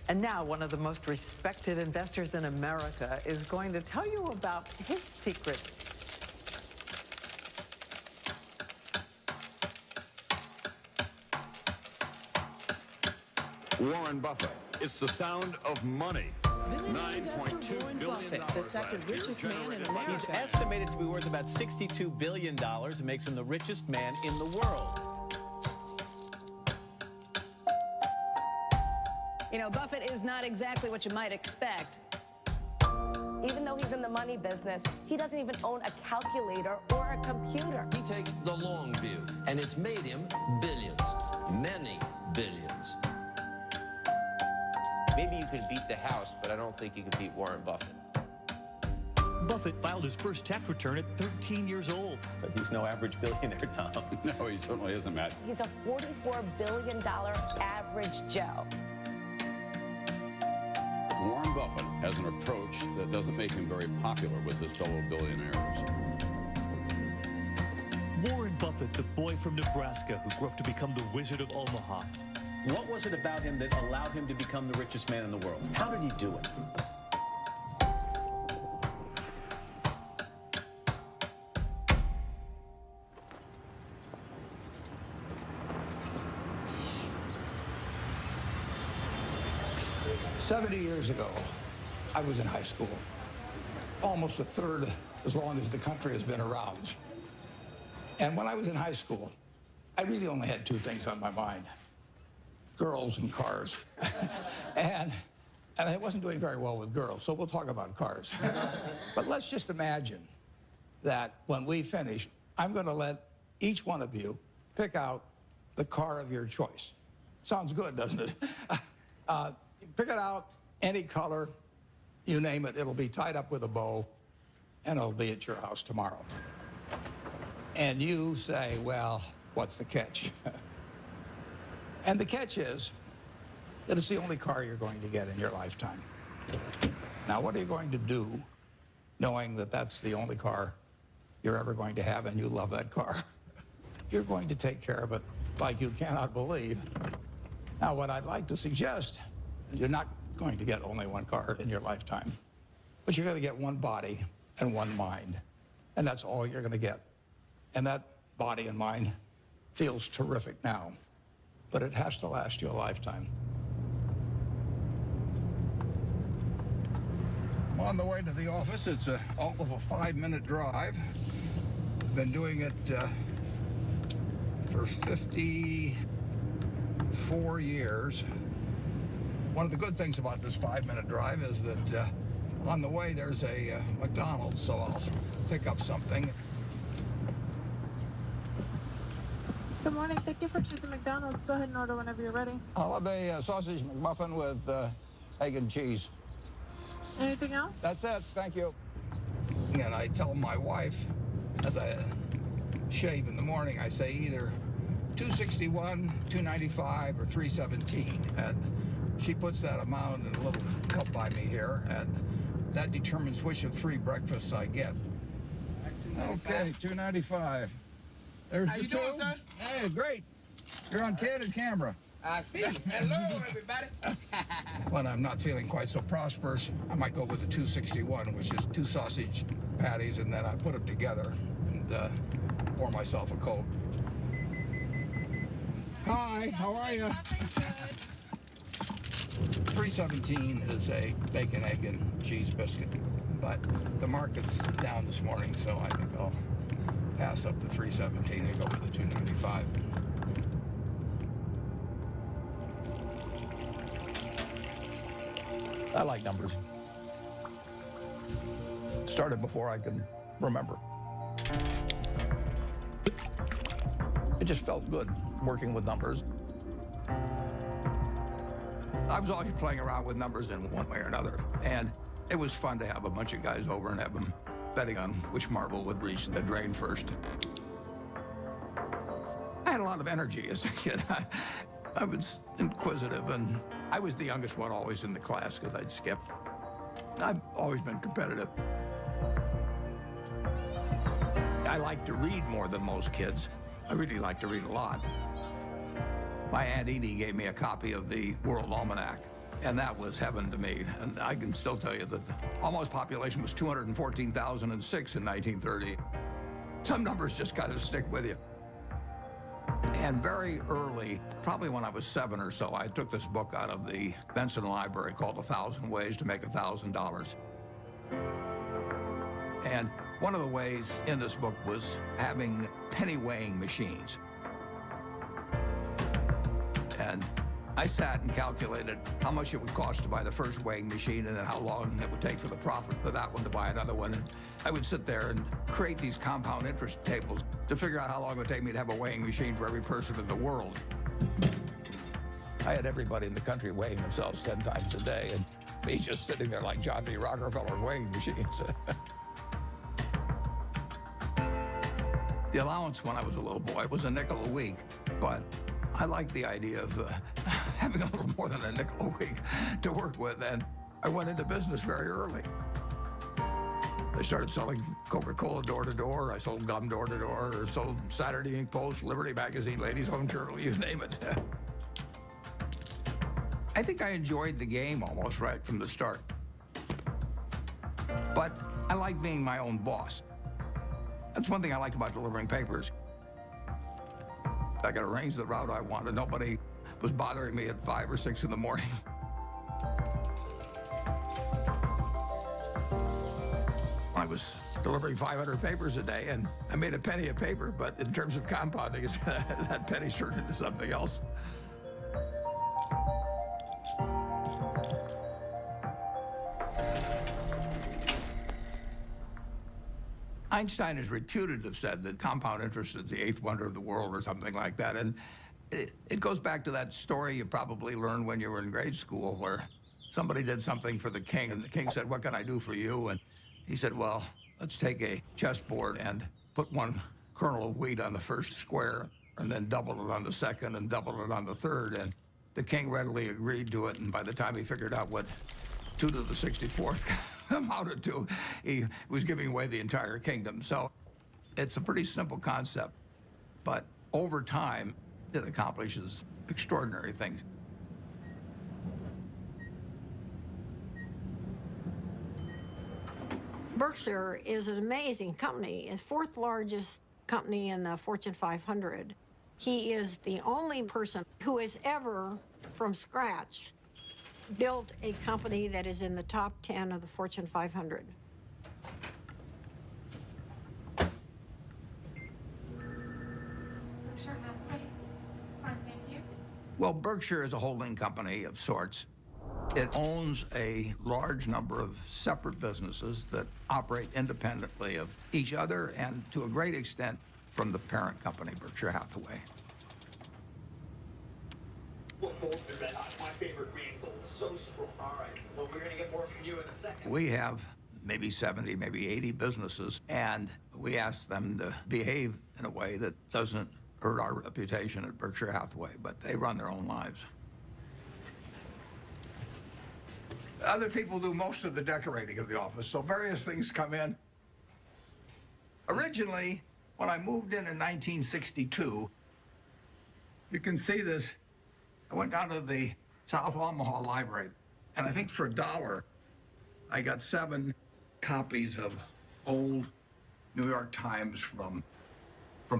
And now one of the most respected investors in America is going to tell you about his secrets. Warren Buffett. It's the sound of money. $9.2 Warren Buffett, the second richest man in America. He's estimated to be worth about $62 billion. It makes him the richest man in the world. You know, Buffett is not exactly what you might expect. Even though he's in the money business, he doesn't even own a calculator or a computer. He takes the long view, and it's made him billions, many billions. Maybe you can beat the House, but I don't think you can beat Warren Buffett. Buffett filed his first tax return at 13 years old. But he's no average billionaire, Tom. No, he certainly isn't, Matt. He's a $44 billion average Joe. Warren Buffett has an approach that doesn't make him very popular with his fellow billionaires. Warren Buffett, the boy from Nebraska who grew up to become the Wizard of Omaha. What was it about him that allowed him to become the richest man in the world? How did he do it? 70 years ago, I was in high school, almost a third as long as the country has been around. And when I was in high school, I really only had two things on my mind: girls and cars. and I wasn't doing very well with girls, so we'll talk about cars. But let's just imagine that when we finish, I'm going to let each one of you pick out the car of your choice. Sounds good, doesn't it? Pick it out, any color, you name it. It'll be tied up with a bow, and it'll be at your house tomorrow. And you say, well, what's the catch? And the catch is that it's the only car you're going to get in your lifetime. Now, what are you going to do knowing that that's the only car you're ever going to have and you love that car? You're going to take care of it like you cannot believe. Now, what I'd like to suggest, you're not going to get only one car in your lifetime, but you're going to get one body and one mind, and that's all you're going to get. And that body and mind feels terrific now, but it has to last you a lifetime. I'm on the way to the office. It's all of a 5-minute drive. I've been doing it for 54 years. One of the good things about this 5-minute drive is that on the way there's a McDonald's, so I'll pick up something. Good morning. Thank you for choosing McDonald's. Go ahead and order whenever you're ready. I'll have a sausage McMuffin with egg and cheese. Anything else? That's it. Thank you. And I tell my wife, as I shave in the morning, I say either 261, 295, or 317. And she puts that amount in a little cup by me here, and that determines which of 3 breakfasts I get. Okay, 295. There's the two. How you doing, sir? Hey, great. You're on candid camera. I see. Hello, everybody. When I'm not feeling quite so prosperous, I might go with the 261, which is 2 sausage patties, and then I put them together and pour myself a Coke. Hi, how are you? 317 is a bacon, egg, and cheese biscuit, but the market's down this morning, so I think I'll pass up the 317 and go with the 295. I like numbers. Started before I could remember. It just felt good working with numbers. I was always playing around with numbers in one way or another, and it was fun to have a bunch of guys over and have them betting on which marble would reach the drain first. I had a lot of energy as a kid. I was inquisitive, and I was the youngest one always in the class because I'd skip. I've always been competitive. I like to read more than most kids. I really like to read a lot. My Aunt Edie gave me a copy of the World Almanac And that was heaven to me. And I can still tell you that the almost population was 214,006 in 1930. Some numbers just kind of stick with you. And very early, probably when I was 7 or so, I took this book out of the Benson Library called 1,000 Ways to Make $1,000. And one of the ways in this book was having penny weighing machines. And I sat and calculated how much it would cost to buy the first weighing machine and then how long it would take for the profit for that one to buy another one. And I would sit there and create these compound interest tables to figure out how long it would take me to have a weighing machine for every person in the world. I had everybody in the country weighing themselves 10 times a day, and me just sitting there like John D. Rockefeller's weighing machines. The allowance when I was a little boy was a nickel a week, but I liked the idea of having a little more than a nickel a week to work with, and I went into business very early. I started selling Coca-Cola door to door. I sold gum door to door, or sold Saturday Evening Post, Liberty Magazine, Ladies Home Journal, you name it. I think I enjoyed the game almost right from the start. But I like being my own boss. That's one thing I liked about delivering papers. I could arrange the route I wanted. Nobody was bothering me at 5 or 6 in the morning. I was delivering 500 papers a day, and I made a penny a paper, but in terms of compounding, that penny turned into something else. Einstein is reputed to have said that compound interest is the 8th wonder of the world or something like that. And it goes back to that story you probably learned when you were in grade school, where somebody did something for the king, and the king said, "What can I do for you?" And he said, "Well, let's take a chessboard and put 1 kernel of wheat on the first square, and then double it on the second and double it on the third." And the king readily agreed to it, and by the time he figured out what 2 to the 64th amounted to, he was giving away the entire kingdom. So it's a pretty simple concept, but over time, it accomplishes extraordinary things. Berkshire is an amazing company. It's 4th largest company in the Fortune 500. He is the only person who has ever, from scratch, built a company that is in the top 10 of the Fortune 500. Well, Berkshire is a holding company of sorts. It owns a large number of separate businesses that operate independently of each other and, to a great extent, from the parent company, Berkshire Hathaway. Well, Gold's been red hot. My favorite green gold. So strong. All right. Well, we're going to get more from you in a second. We have maybe 70, maybe 80 businesses, and we ask them to behave in a way that doesn't hurt our reputation at Berkshire Hathaway, but they run their own lives. Other people do most of the decorating of the office, so various things come in. Originally, when I moved in 1962, you can see this. I went down to the South Omaha Library, and I think for $1, I got 7 copies of old New York Times from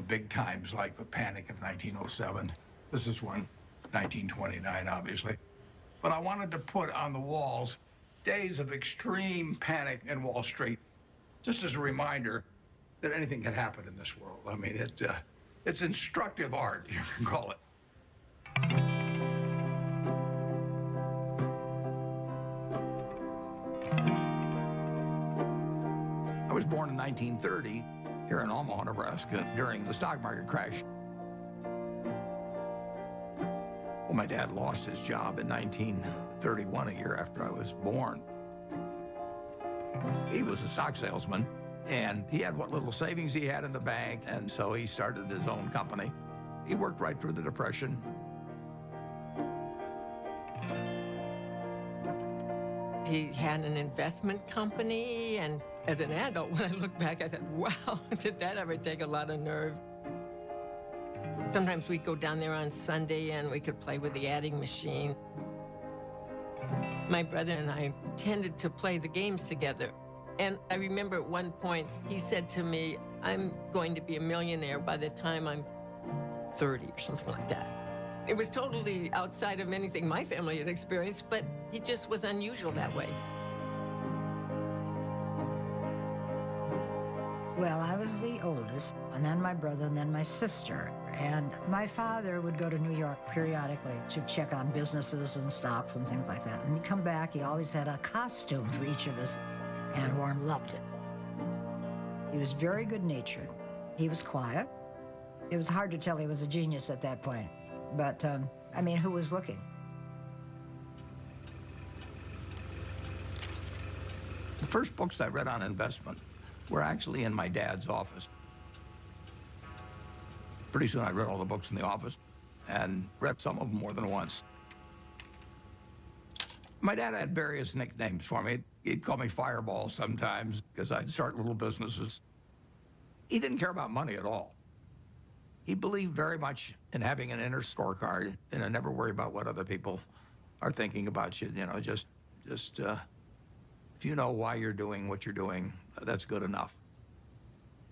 big times like the Panic of 1907. This is one, 1929, obviously. But I wanted to put on the walls days of extreme panic in Wall Street, just as a reminder that anything can happen in this world. I mean, it's instructive art, you can call it. I was born in 1930 here in Omaha, Nebraska, during the stock market crash. Well, my dad lost his job in 1931, a year after I was born. He was a stock salesman, and he had what little savings he had in the bank, and so he started his own company. He worked right through the Depression. He had an investment company, and as an adult, when I look back, I thought, wow, did that ever take a lot of nerve? Sometimes we'd go down there on Sunday and we could play with the adding machine. My brother and I tended to play the games together. And I remember at one point, he said to me, I'm going to be a millionaire by the time I'm 30 or something like that. It was totally outside of anything my family had experienced, but he just was unusual that way. Well, I was the oldest, and then my brother, and then my sister. And my father would go to New York periodically to check on businesses and stocks and things like that. And he'd come back, he always had a costume for each of us, and Warren loved it. He was very good-natured. He was quiet. It was hard to tell he was a genius at that point. But, I mean, who was looking? The first books I read on investment were actually in my dad's office. Pretty soon I read all the books in the office and read some of them more than once. My dad had various nicknames for me. He'd call me Fireball sometimes because I'd start little businesses. He didn't care about money at all. He believed very much in having an inner scorecard and never worry about what other people are thinking about you. You know, just if you know why you're doing what you're doing, that's good enough.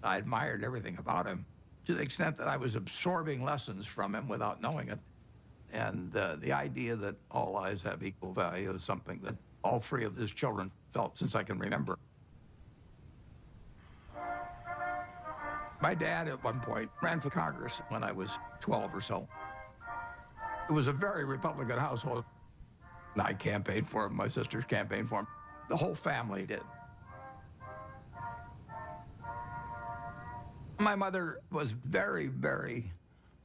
I admired everything about him to the extent that I was absorbing lessons from him without knowing it. And the idea that all lives have equal value is something that all three of his children felt since I can remember. My dad, at one point, ran for Congress when I was 12 or so. It was a very Republican household. I campaigned for him, my sisters campaigned for him. The whole family did. My mother was very, very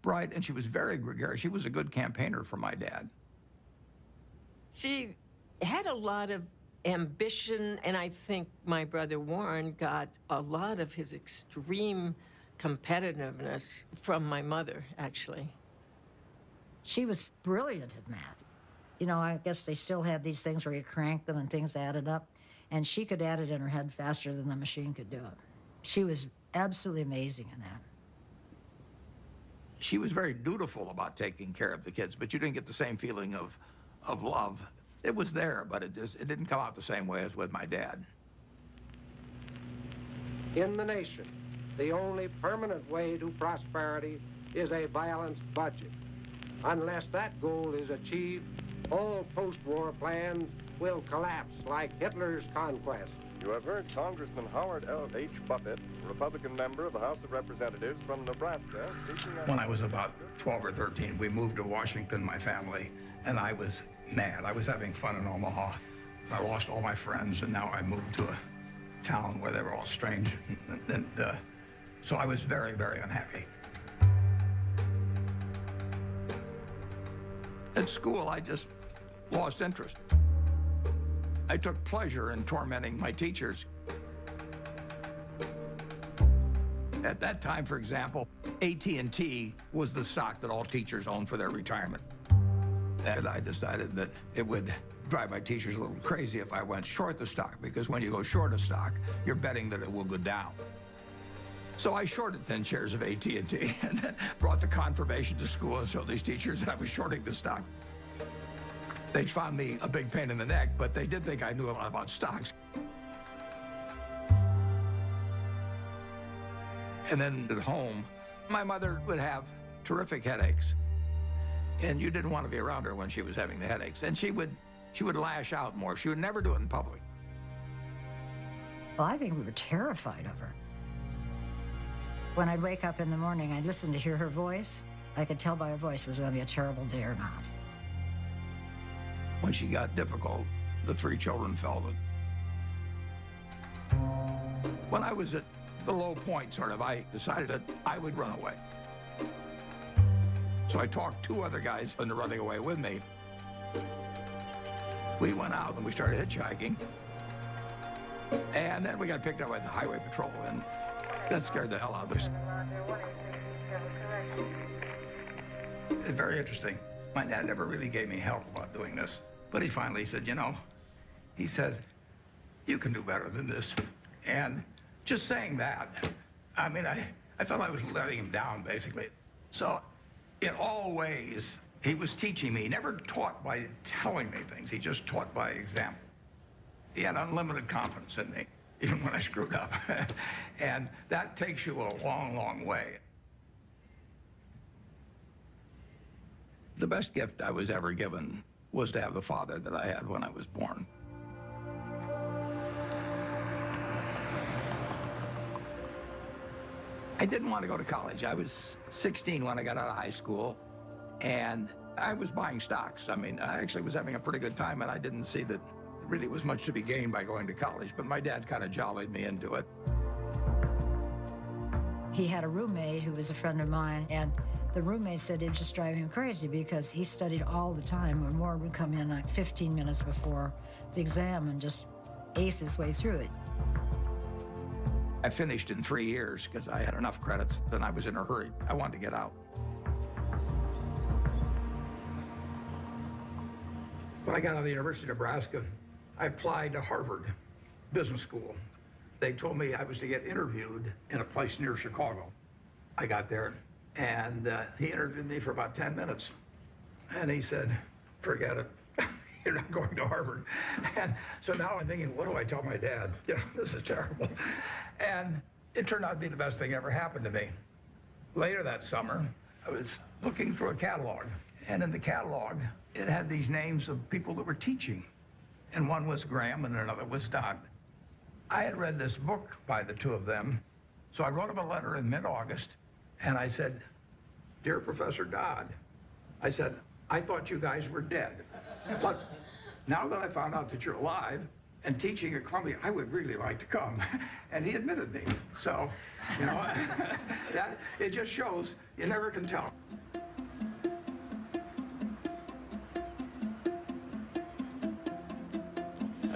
bright, and she was very gregarious. She was a good campaigner for my dad. She had a lot of ambition, and I think my brother Warren got a lot of his extreme competitiveness from my mother, actually. She was brilliant at math. You know, I guess they still had these things where you crank them and things added up, and she could add it in her head faster than the machine could do it. She was absolutely amazing in that. She was very dutiful about taking care of the kids, but you didn't get the same feeling of love. It was there, but it didn't come out the same way as with my dad. In the nation, the only permanent way to prosperity is a balanced budget. Unless that goal is achieved, all post-war plans will collapse like Hitler's conquest. You have heard Congressman Howard L. H. Buffett, Republican member of the House of Representatives from Nebraska, speaking When I was about 12 or 13, we moved to Washington, my family, and I was mad. I was having fun in Omaha. I lost all my friends, and now I moved to a town where they were all strange. So I was very, very unhappy. At school, I just lost interest. I took pleasure in tormenting my teachers. At that time, for example, AT&T was the stock that all teachers owned for their retirement. And I decided that it would drive my teachers a little crazy if I went short the stock, because when you go short a stock, you're betting that it will go down. So I shorted 10 shares of AT&T and then brought the confirmation to school and showed these teachers that I was shorting the stock. They found me a big pain in the neck, but they did think I knew a lot about stocks. And then at home, my mother would have terrific headaches. And you didn't want to be around her when she was having the headaches. And she would lash out more. She would never do it in public. Well, I think we were terrified of her. When I'd wake up in the morning, I'd listen to hear her voice. I could tell by her voice it was going to be a terrible day or not. When she got difficult, the three children felt it. When I was at the low point, I decided that I would run away. So I talked two other guys into running away with me. We went out and we started hitchhiking. And then we got picked up by the highway patrol, and that scared the hell out of us. It's very interesting. My dad never really gave me help about doing this. But he finally said, you know, he said, you can do better than this. And just saying that, I felt I was letting him down, basically. So in all ways, He was teaching me. He never taught by telling me things. He just taught by example. He had unlimited confidence in me, even when I screwed up. And that takes you a long, long way. The best gift I was ever given was to have the father that I had when I was born. I didn't want to go to college. I was 16 when I got out of high school, and I was buying stocks. I mean, I actually was having a pretty good time, and I didn't see that there really was much to be gained by going to college, but my dad kind of jollied me into it. He had a roommate who was a friend of mine, and the roommate said it just drove him crazy because he studied all the time, and Warren would come in like 15 minutes before the exam and just ace his way through it. I finished in 3 years because I had enough credits, and I was in a hurry. I wanted to get out. When I got out of the University of Nebraska, I applied to Harvard Business School. They told me I was to get interviewed in a place near Chicago. I got there, and he interviewed me for about 10 minutes. And he said, forget it. You're not going to Harvard. And so now I'm thinking, what do I tell my dad? You know, this is terrible. And it turned out to be the best thing ever happened to me. Later that summer, I was looking through a catalog. And in the catalog, it had these names of people that were teaching. And one was Graham and another was Dodd. I had read this book by the two of them. So I wrote him a letter in mid-August. And I said, dear Professor Dodd, I said, I thought you guys were dead. But now that I found out that you're alive and teaching at Columbia, I would really like to come. And he admitted me. So, you know, that, it just shows you never can tell.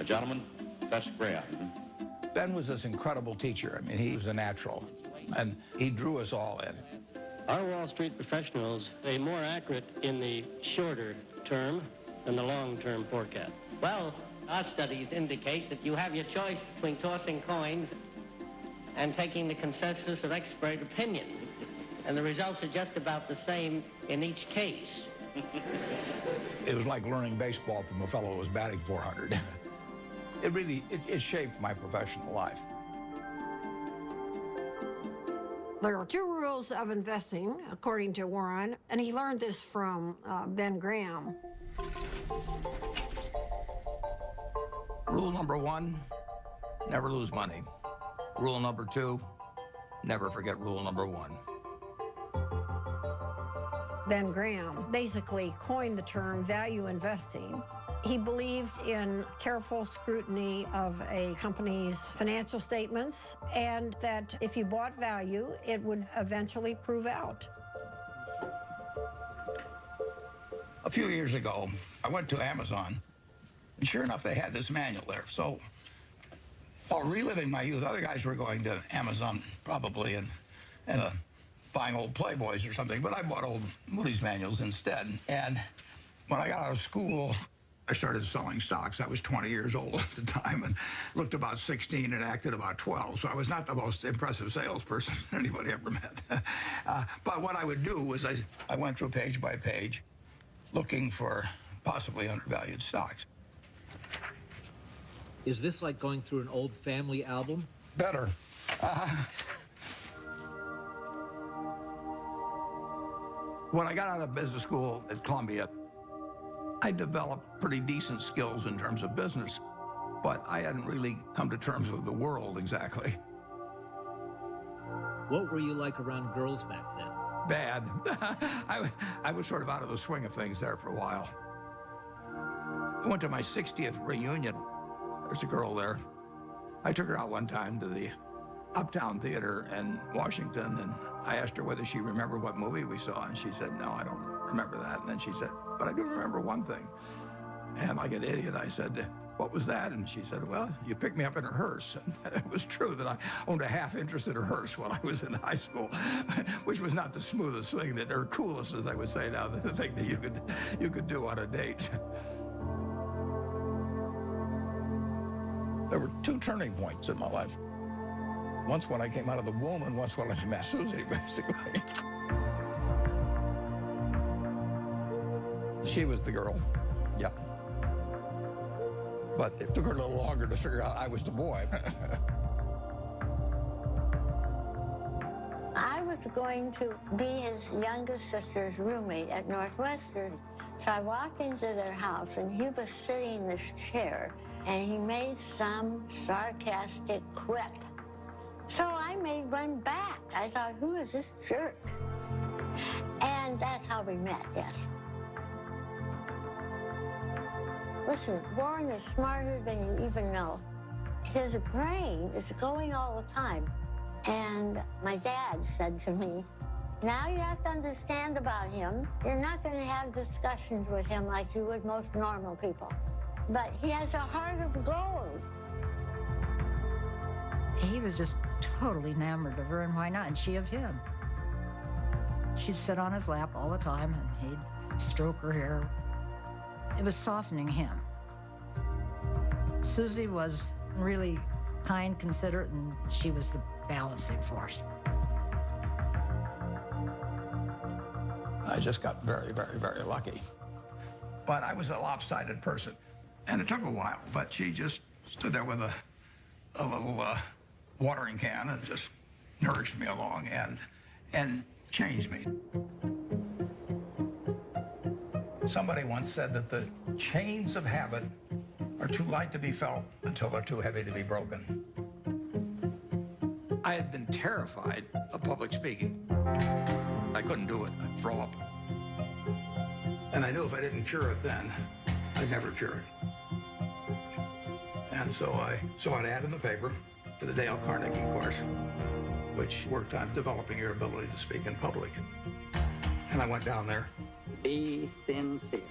Gentlemen, that's Graham. Ben was this incredible teacher. I mean, he was a natural, and he drew us all in. Our Wall Street professionals are more accurate in the shorter term than the long-term forecast. Well, our studies indicate that you have your choice between tossing coins and taking the consensus of expert opinion. And the results are just about the same in each case. It was like learning baseball from a fellow who was batting 400. It really shaped my professional life. There are two rules of investing, according to Warren, and he learned this from Ben Graham. Rule number 1, never lose money. Rule number 2, never forget rule number 1. Ben Graham basically coined the term value investing. He believed in careful scrutiny of a company's financial statements, and that if you bought value, it would eventually prove out. A few years ago, I went to Amazon, and sure enough, they had this manual there. So while reliving my youth, other guys were going to Amazon probably and buying old Playboys or something, but I bought old Moody's manuals instead. And when I got out of school, I started selling stocks. I was 20 years old at the time and looked about 16 and acted about 12. So I was not the most impressive salesperson anybody ever met. But what I would do was I went through page by page looking for possibly undervalued stocks. Is this like going through an old family album? Better. When I got out of business school at Columbia, I developed pretty decent skills in terms of business, but I hadn't really come to terms with the world exactly. What were you like around girls back then? Bad. I was sort of out of the swing of things there for a while. I went to my 60th reunion. There's a girl there. I took her out one time to the Uptown Theater in Washington, and I asked her whether she remembered what movie we saw, and she said, no, I don't remember that. And then she said, but I do remember one thing. And like an idiot, I said, what was that? And she said, well, you picked me up in a hearse. And it was true that I owned a half interest in a hearse when I was in high school, which was not the smoothest thing, or coolest, as I would say now, the thing that you could do on a date. There were two turning points in my life. Once when I came out of the womb, and once when I met Susie, basically. She was the girl, yeah. But it took her a little longer to figure out I was the boy. I was going to be his youngest sister's roommate at Northwestern. So I walked into their house, and he was sitting in this chair, and he made some sarcastic quip. So I made one back. I thought, who is this jerk? And that's how we met, yes. Listen, Warren is smarter than you even know. His brain is going all the time. And my dad said to me, now you have to understand about him. You're not going to have discussions with him like you would most normal people. But he has a heart of gold. He was just totally enamored of her, and why not? And she of him. She'd sit on his lap all the time, and he'd stroke her hair. It was softening him. Susie was really kind, considerate, and she was the balancing force. I just got very, very, very lucky. But I was a lopsided person, and it took a while, but she just stood there with a little watering can and just nourished me along and changed me. Somebody once said that the chains of habit are too light to be felt until they're too heavy to be broken. I had been terrified of public speaking. I couldn't do it. I'd throw up. And I knew if I didn't cure it then, I'd never cure it. And so I saw an ad in the paper for the Dale Carnegie course, which worked on developing your ability to speak in public. And I went down there. Be sincere.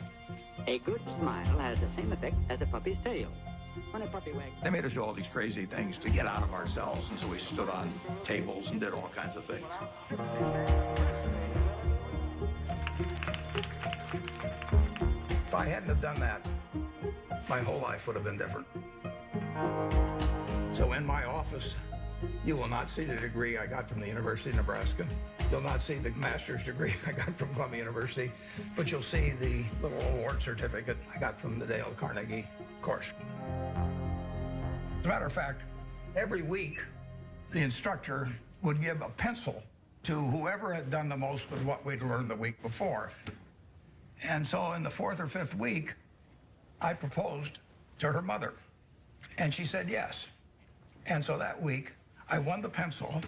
A good smile has the same effect as a puppy's tail. When a puppy wags... They made us do all these crazy things to get out of ourselves, and so we stood on tables and did all kinds of things. If I hadn't have done that, my whole life would have been different. So in my office, you will not see the degree I got from the University of Nebraska. You'll not see the master's degree I got from Columbia University, but you'll see the little award certificate I got from the Dale Carnegie course. As a matter of fact, every week, the instructor would give a pencil to whoever had done the most with what we'd learned the week before. And so in the fourth or fifth week, I proposed to her mother, and she said yes. And so that week, I won the pencil,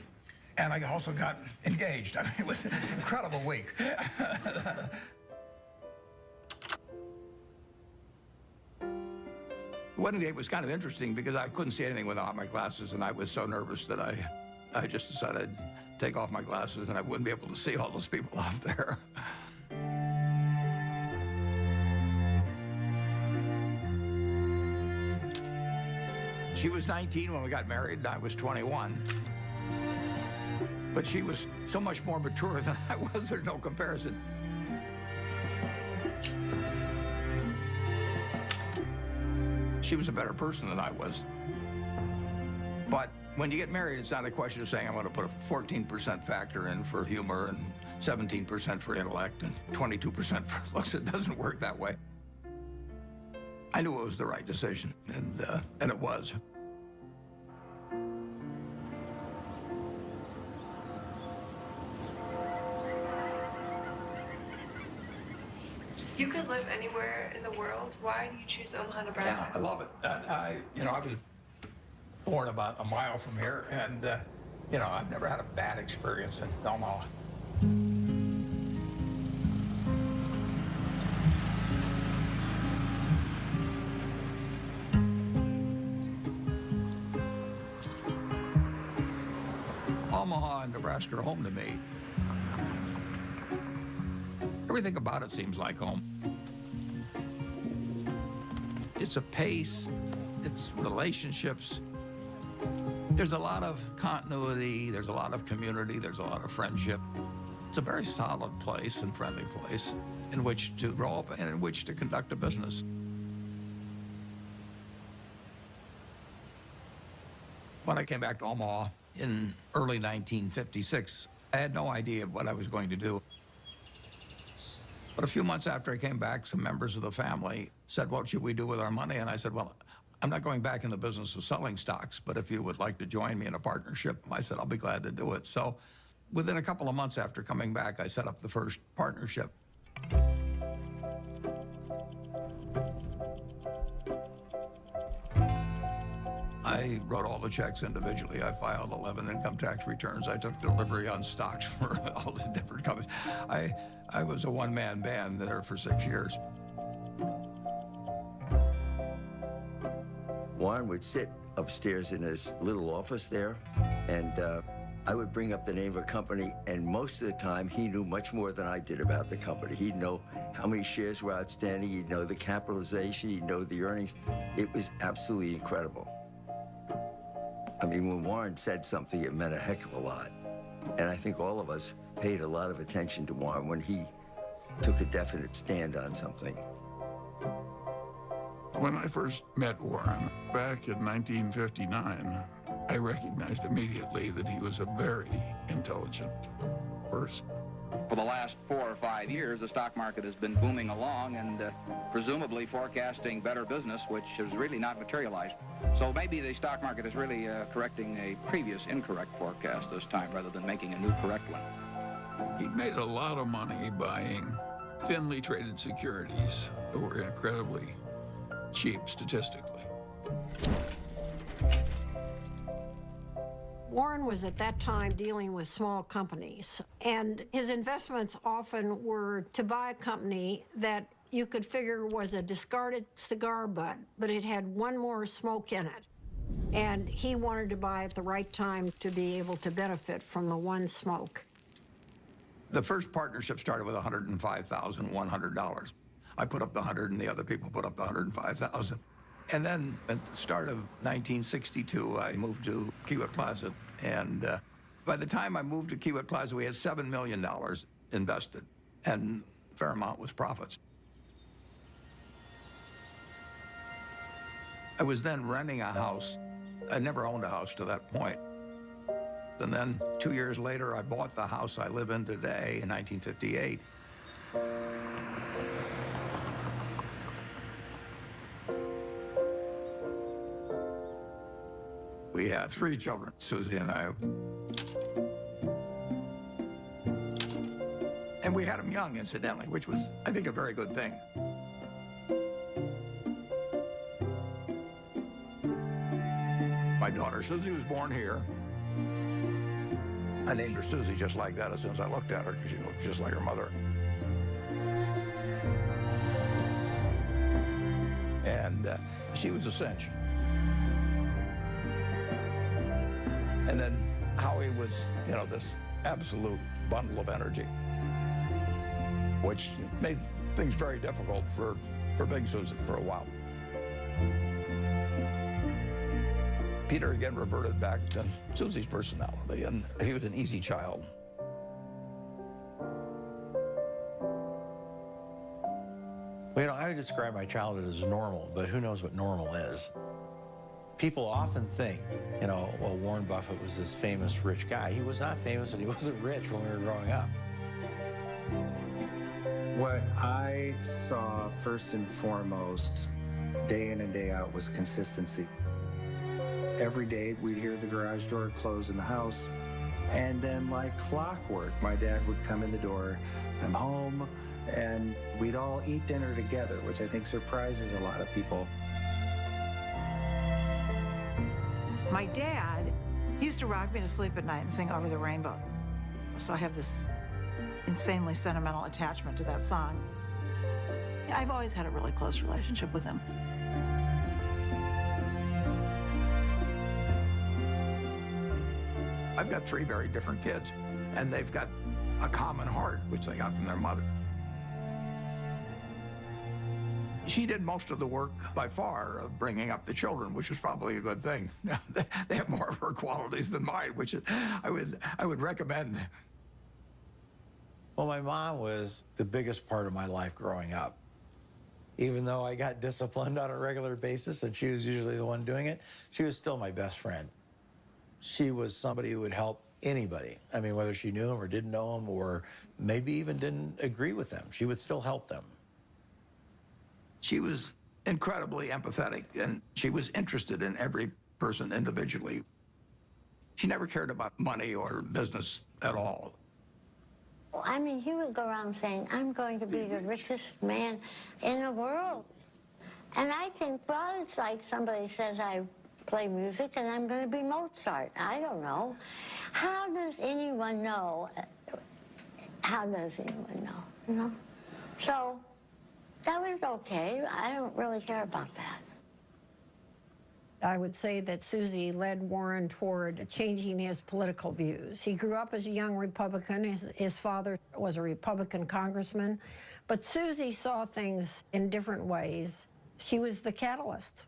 and I also got engaged. I mean, it was an incredible week. The wedding day was kind of interesting because I couldn't see anything without my glasses, and I was so nervous that I just decided I'd take off my glasses and I wouldn't be able to see all those people out there. She was 19 when we got married, and I was 21. But she was so much more mature than I was, there's no comparison. She was a better person than I was. But when you get married, it's not a question of saying, I'm going to put a 14% factor in for humor and 17% for intellect and 22% for looks. It doesn't work that way. I knew it was the right decision, and it was. You could live anywhere in the world. Why do you choose Omaha, Nebraska? Yeah, I love it. I was born about a mile from here, and I've never had a bad experience in Omaha. Omaha and Nebraska are home to me. Everything about it seems like home. It's a pace, it's relationships. There's a lot of continuity, there's a lot of community, there's a lot of friendship. It's a very solid place and friendly place in which to grow up and in which to conduct a business. When I came back to Omaha in early 1956, I had no idea what I was going to do. But a few months after I came back, some members of the family said, what should we do with our money? And I said, well, I'm not going back in the business of selling stocks, but if you would like to join me in a partnership, I said, I'll be glad to do it. So within a couple of months after coming back, I set up the first partnership. I wrote all the checks individually. I filed 11 income tax returns. I took delivery on stocks for all the different companies. I was a one-man band there for 6 years. Warren would sit upstairs in his little office there, and I would bring up the name of a company, and most of the time he knew much more than I did about the company. He'd know how many shares were outstanding, he'd know the capitalization, he'd know the earnings. It was absolutely incredible. I mean, when Warren said something, it meant a heck of a lot. And I think all of us paid a lot of attention to Warren when he took a definite stand on something. When I first met Warren back in 1959, I recognized immediately that he was a very intelligent person. For the last 4 or 5 years, the stock market has been booming along and presumably forecasting better business, which has really not materialized. So maybe the stock market is really correcting a previous incorrect forecast this time rather than making a new correct one. He made a lot of money buying thinly traded securities that were incredibly cheap statistically. Warren was at that time dealing with small companies, and his investments often were to buy a company that you could figure was a discarded cigar butt, but it had one more smoke in it. And he wanted to buy at the right time to be able to benefit from the one smoke. The first partnership started with $105,100. I put up the 100 and the other people put up the 105,000. And then at the start of 1962, I moved to Kiewit Plaza. And by the time I moved to Kiewit Plaza, we had $7 million invested, and a fair amount was profits. I was then renting a house. I never owned a house to that point. And then 2 years later, I bought the house I live in today in 1958. We had 3 children, Susie and I. And we had them young, incidentally, which was, I think, a very good thing. My daughter, Susie, was born here. I named her Susie just like that as soon as I looked at her, because she looked just like her mother. And she was a cinch. And then Howie was, you know, this absolute bundle of energy, which made things very difficult for Big Susie for a while. Peter again reverted back to Susie's personality, and he was an easy child. Well, you know, I would describe my childhood as normal, but who knows what normal is. People often think, you know, well, Warren Buffett was this famous rich guy. He was not famous and he wasn't rich when we were growing up. What I saw first and foremost, day in and day out, was consistency. Every day we'd hear the garage door close in the house, and then like clockwork, my dad would come in the door, I'm home, and we'd all eat dinner together, which I think surprises a lot of people. My dad used to rock me to sleep at night and sing Over the Rainbow. So I have this insanely sentimental attachment to that song. I've always had a really close relationship with him. I've got 3 very different kids, and they've got a common heart, which they got from their mother. She did most of the work, by far, of bringing up the children, which was probably a good thing. They have more of her qualities than mine, which I would recommend. Well, my mom was the biggest part of my life growing up. Even though I got disciplined on a regular basis and she was usually the one doing it, she was still my best friend. She was somebody who would help anybody. I mean, whether she knew them or didn't know them, or maybe even didn't agree with them, she would still help them. She was incredibly empathetic, and she was interested in every person individually. She never cared about money or business at all. I mean, he would go around saying, I'm going to be the richest man in the world. And I think, well, it's like somebody says I play music and I'm going to be Mozart. I don't know. How does anyone know? How does anyone know, you know? So that was okay. I don't really care about that. I would say that Susie led Warren toward changing his political views. He grew up as a young Republican. His father was a Republican congressman. But Susie saw things in different ways. She was the catalyst.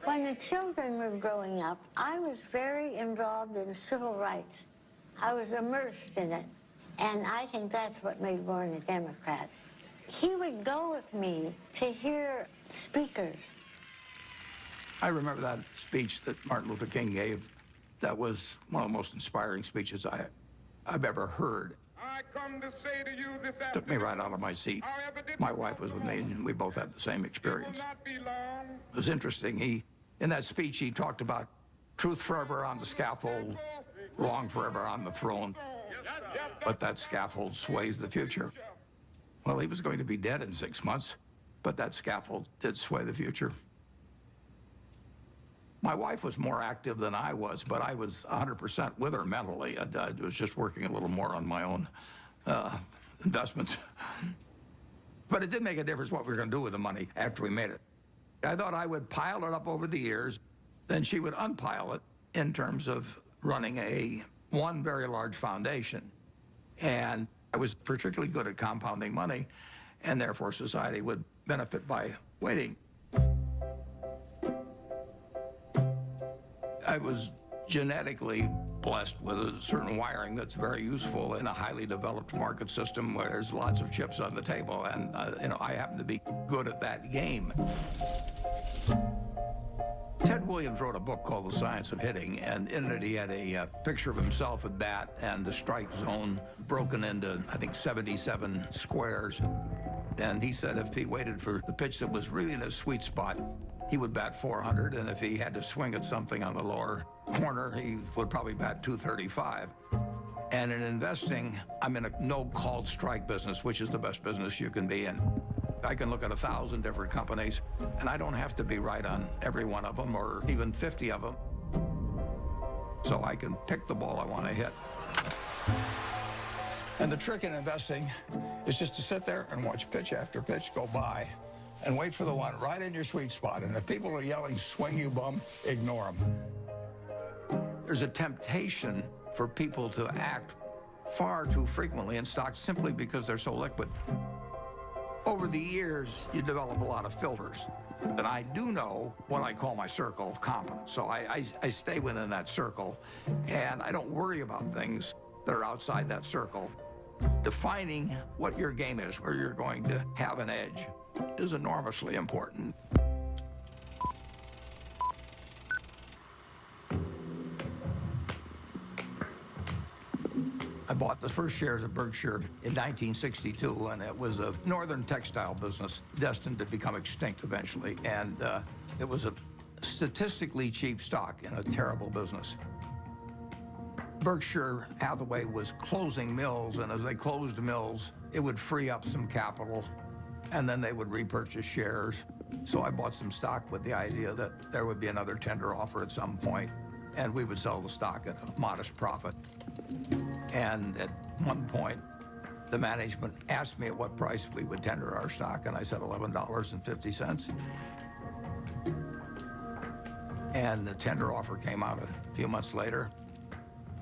When the children were growing up, I was very involved in civil rights. I was immersed in it, and I think that's what made Warren a Democrat. He would go with me to hear speakers. I remember that speech that Martin Luther King gave. That was one of the most inspiring speeches I've ever heard. I come to say to you this Took me right out of my seat. My wife was with me, and we both had the same experience. It was interesting. In that speech, he talked about truth forever on the scaffold, wrong forever on the throne, but that scaffold sways the future. Well, he was going to be dead in 6 months, but that scaffold did sway the future. My wife was more active than I was, but I was 100% with her mentally. I was just working a little more on my own investments. But it did make a difference what we were going to do with the money after we made it. I thought I would pile it up over the years, then she would unpile it in terms of running one very large foundation. And I was particularly good at compounding money, and therefore society would benefit by waiting. I was genetically blessed with a certain wiring that's very useful in a highly developed market system where there's lots of chips on the table, and I happen to be good at that game. Ted Williams wrote a book called The Science of Hitting, and in it he had a picture of himself at bat and the strike zone broken into, I think, 77 squares. And he said if he waited for the pitch that was really in his sweet spot, he would bat 400, and if he had to swing at something on the lower corner, he would probably bat 235. And in investing, I'm in a no-called strike business, which is the best business you can be in. I can look at 1,000 different companies, and I don't have to be right on every one of them or even 50 of them. So I can pick the ball I want to hit. And the trick in investing is just to sit there and watch pitch after pitch go by and wait for the one right in your sweet spot. And if people are yelling, swing you bum, ignore them. There's a temptation for people to act far too frequently in stocks simply because they're so liquid. Over the years, you develop a lot of filters. And I do know what I call my circle of competence. So I stay within that circle, and I don't worry about things that are outside that circle. Defining what your game is, where you're going to have an edge, is enormously important. I bought the first shares of Berkshire in 1962, and it was a northern textile business destined to become extinct eventually. And it was a statistically cheap stock in a terrible business. Berkshire Hathaway was closing mills, and as they closed mills, it would free up some capital, and then they would repurchase shares. So I bought some stock with the idea that there would be another tender offer at some point, and we would sell the stock at a modest profit. And at one point, the management asked me at what price we would tender our stock, and I said $11.50. And the tender offer came out a few months later,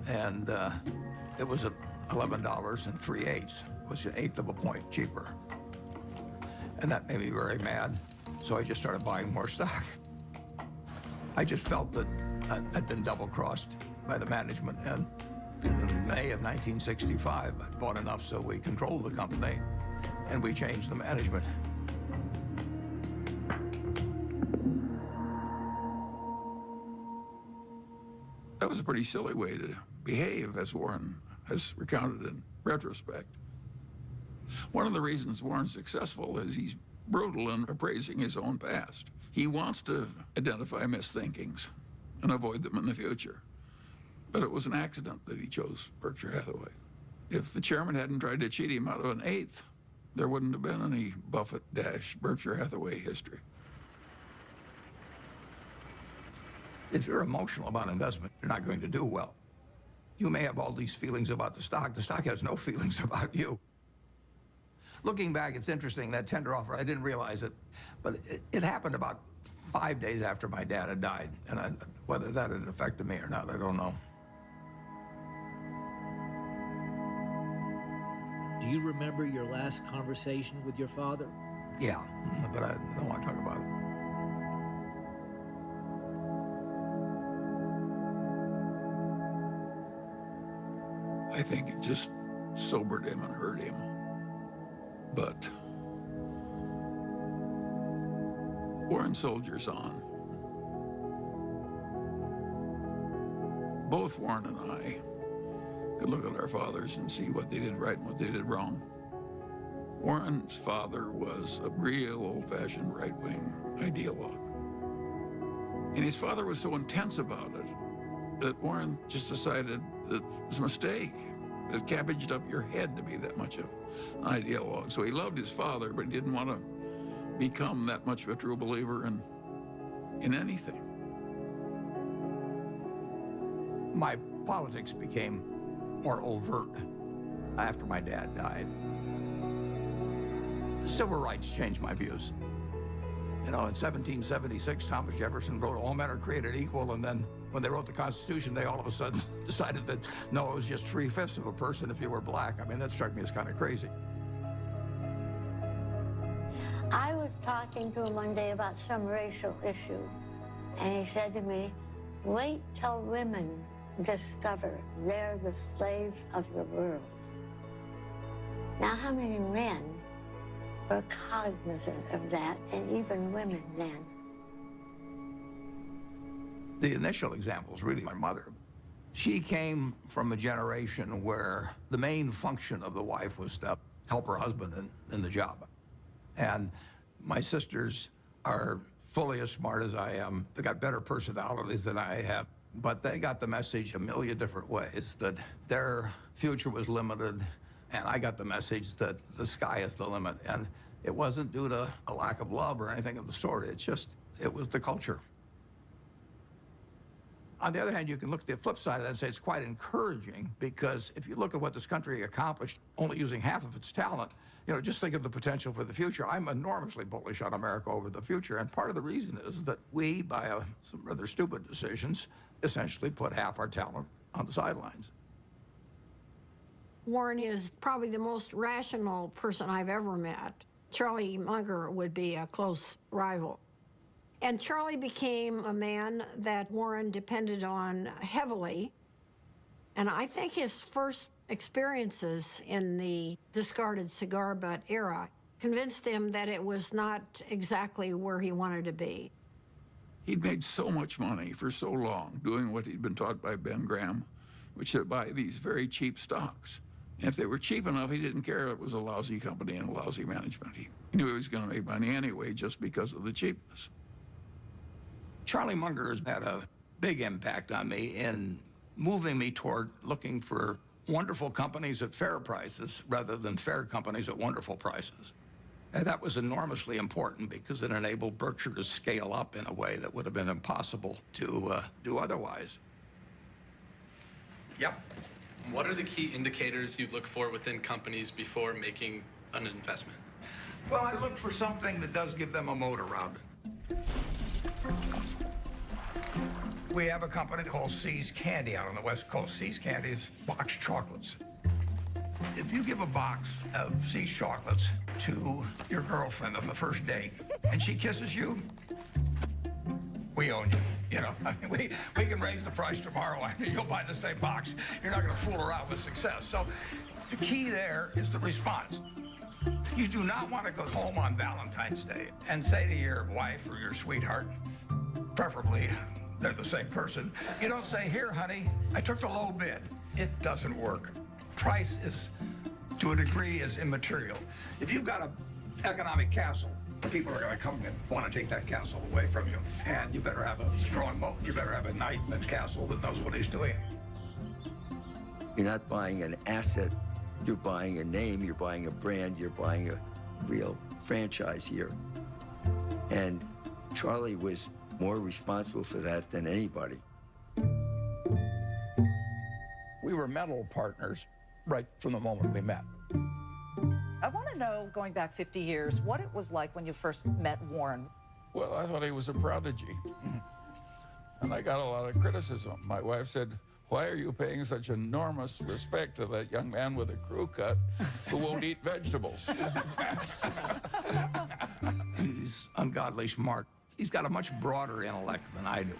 and it was at $11 3/8, which is 1/8 of a point cheaper. And that made me very mad, so I just started buying more stock. I just felt that I'd been double-crossed by the management, and in May of 1965, I bought enough so we controlled the company, and we changed the management. That was a pretty silly way to behave, as Warren has recounted in retrospect. One of the reasons Warren's successful is he's brutal in appraising his own past. He wants to identify misthinkings and avoid them in the future. But it was an accident that he chose Berkshire Hathaway. If the chairman hadn't tried to cheat him out of an eighth, there wouldn't have been any Buffett-Berkshire Hathaway history. If you're emotional about investment, you're not going to do well. You may have all these feelings about the stock. The stock has no feelings about you. Looking back, it's interesting, that tender offer, I didn't realize it, but it happened about 5 days after my dad had died. And whether that had affected me or not, I don't know. Do you remember your last conversation with your father? Yeah, but I don't want to talk about it. I think it just sobered him and hurt him. But Warren soldiers on. Both Warren and I could look at our fathers and see what they did right and what they did wrong. Warren's father was a real old-fashioned right-wing ideologue. And his father was so intense about it that Warren just decided that it was a mistake. It cabbaged up your head to be that much of an ideologue. So he loved his father, but he didn't want to become that much of a true believer in anything. My politics became more overt after my dad died. Civil rights changed my views. You know, in 1776, Thomas Jefferson wrote, "All men are created equal," and then when they wrote the Constitution, they all of a sudden decided that, no, it was just 3/5 of a person if you were black. I mean, that struck me as kind of crazy. I was talking to him one day about some racial issue, and he said to me, "Wait till women discover they're the slaves of the world." Now, how many men were cognizant of that, and even women then? The initial example is really my mother. She came from a generation where the main function of the wife was to help her husband in the job. And my sisters are fully as smart as I am. They got better personalities than I have, but they got the message a million different ways, that their future was limited, and I got the message that the sky is the limit. And it wasn't due to a lack of love or anything of the sort. It was the culture. On the other hand, you can look at the flip side of that and say it's quite encouraging, because if you look at what this country accomplished, only using half of its talent, you know, just think of the potential for the future. I'm enormously bullish on America over the future, and part of the reason is that we, by some rather stupid decisions, essentially put half our talent on the sidelines. Warren is probably the most rational person I've ever met. Charlie Munger would be a close rival. And Charlie became a man that Warren depended on heavily. And I think his first experiences in the discarded cigar butt era convinced him that it was not exactly where he wanted to be. He'd made so much money for so long doing what he'd been taught by Ben Graham, which is to buy these very cheap stocks. And if they were cheap enough, he didn't care if it was a lousy company and a lousy management. He knew he was going to make money anyway just because of the cheapness. Charlie Munger has had a big impact on me in moving me toward looking for wonderful companies at fair prices rather than fair companies at wonderful prices. And that was enormously important because it enabled Berkshire to scale up in a way that would have been impossible to do otherwise. Yep. What are the key indicators you look for within companies before making an investment? Well, I look for something that does give them a moat around it. We have a company called See's Candy out on the West Coast. See's Candy is boxed chocolates. If you give a box of See's chocolates to your girlfriend on the first date and she kisses you, we own you. You know, I mean, we can raise the price tomorrow and you'll buy the same box. You're not going to fool around with success. So the key there is the response. You do not want to go home on Valentine's Day and say to your wife or your sweetheart, preferably they're the same person, you don't say, here, honey, I took the low bid. It doesn't work. Price is, to a degree, is immaterial. If you've got an economic castle, people are going to come and want to take that castle away from you. And you better have a strong moat. You better have a knight in the castle that knows what he's doing. You're not buying an asset. You're buying a name, you're buying a brand, you're buying a real franchise here. And Charlie was more responsible for that than anybody. We were mental partners right from the moment we met. I want to know, going back 50 years, what it was like when you first met Warren. Well, I thought he was a prodigy. And I got a lot of criticism. My wife said, why are you paying such enormous respect to that young man with a crew cut who won't eat vegetables? He's ungodly smart. He's got a much broader intellect than I do.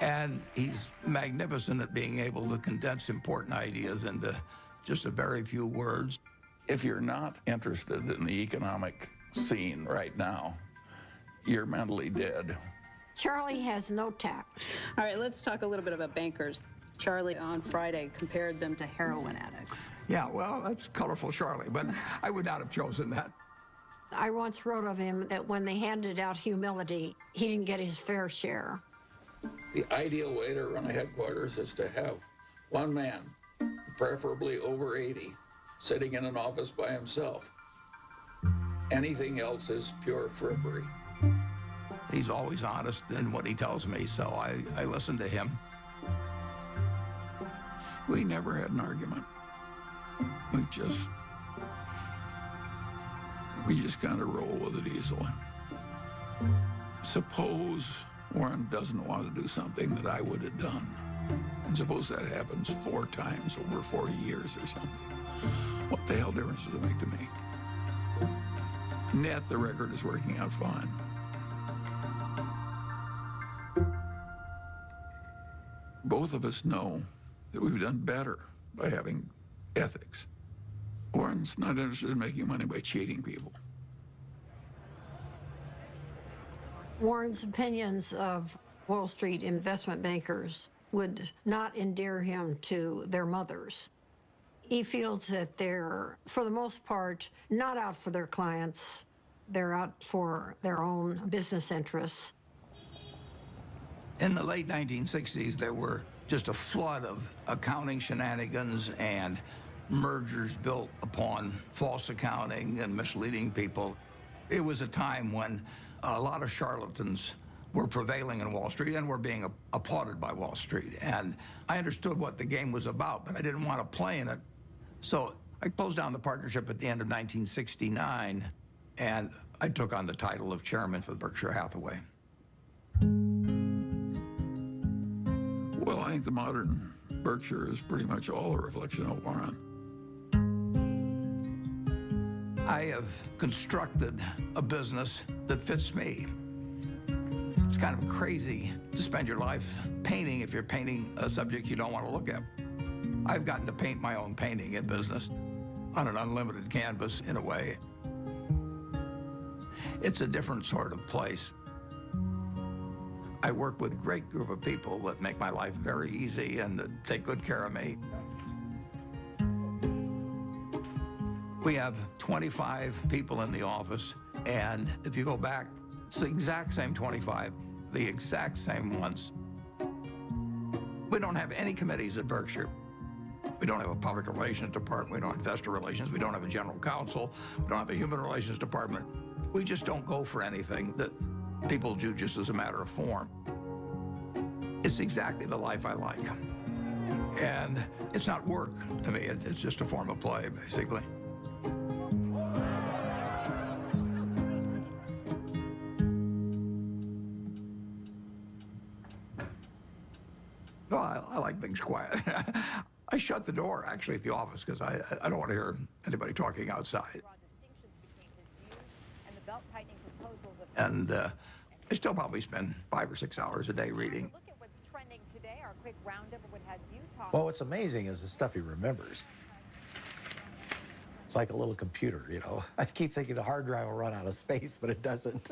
And he's magnificent at being able to condense important ideas into just a very few words. If you're not interested in the economic scene right now, you're mentally dead. Charlie has no tact. All right, let's talk a little bit about bankers. Charlie on Friday compared them to heroin addicts. Yeah, well, that's colorful, Charlie, but I would not have chosen that. I once wrote of him that when they handed out humility, he didn't get his fair share. The ideal way to run a headquarters is to have one man, preferably over 80, sitting in an office by himself. Anything else is pure frippery. He's always honest in what he tells me, so I listen to him. We never had an argument. We just kind of roll with it easily. Suppose Warren doesn't want to do something that I would have done. And suppose that happens 4 times over 40 years or something. What the hell difference does it make to me? Net, the record is working out fine. Both of us know that we've done better by having ethics. Warren's not interested in making money by cheating people. Warren's opinions of Wall Street investment bankers would not endear him to their mothers. He feels that they're, for the most part, not out for their clients. They're out for their own business interests. In the late 1960s, there were just a flood of accounting shenanigans and mergers built upon false accounting and misleading people. It was a time when a lot of charlatans were prevailing in Wall Street and were being applauded by Wall Street. And I understood what the game was about, but I didn't want to play in it. So I closed down the partnership at the end of 1969, and I took on the title of chairman for Berkshire Hathaway. Well, I think the modern Berkshire is pretty much all a reflection of Warren. I have constructed a business that fits me. It's kind of crazy to spend your life painting if you're painting a subject you don't want to look at. I've gotten to paint my own painting in business on an unlimited canvas, in a way. It's a different sort of place. I work with a great group of people that make my life very easy and that take good care of me. We have 25 people in the office, and if you go back, it's the exact same 25, the exact same ones. We don't have any committees at Berkshire. We don't have a public relations department. We don't have investor relations. We don't have a general counsel. We don't have a human relations department. We just don't go for anything that people do just as a matter of form. It's exactly the life I like. And it's not work to me. It's just a form of play, basically. Well, I like things quiet. I shut the door, actually, at the office because I don't want to hear anybody talking outside. And I still probably spend 5 or 6 hours a day reading. Look at what's trending today. Our quick roundup of what has you talking. Well, what's amazing is the stuff he remembers. It's like a little computer, you know. I keep thinking the hard drive will run out of space, but it doesn't.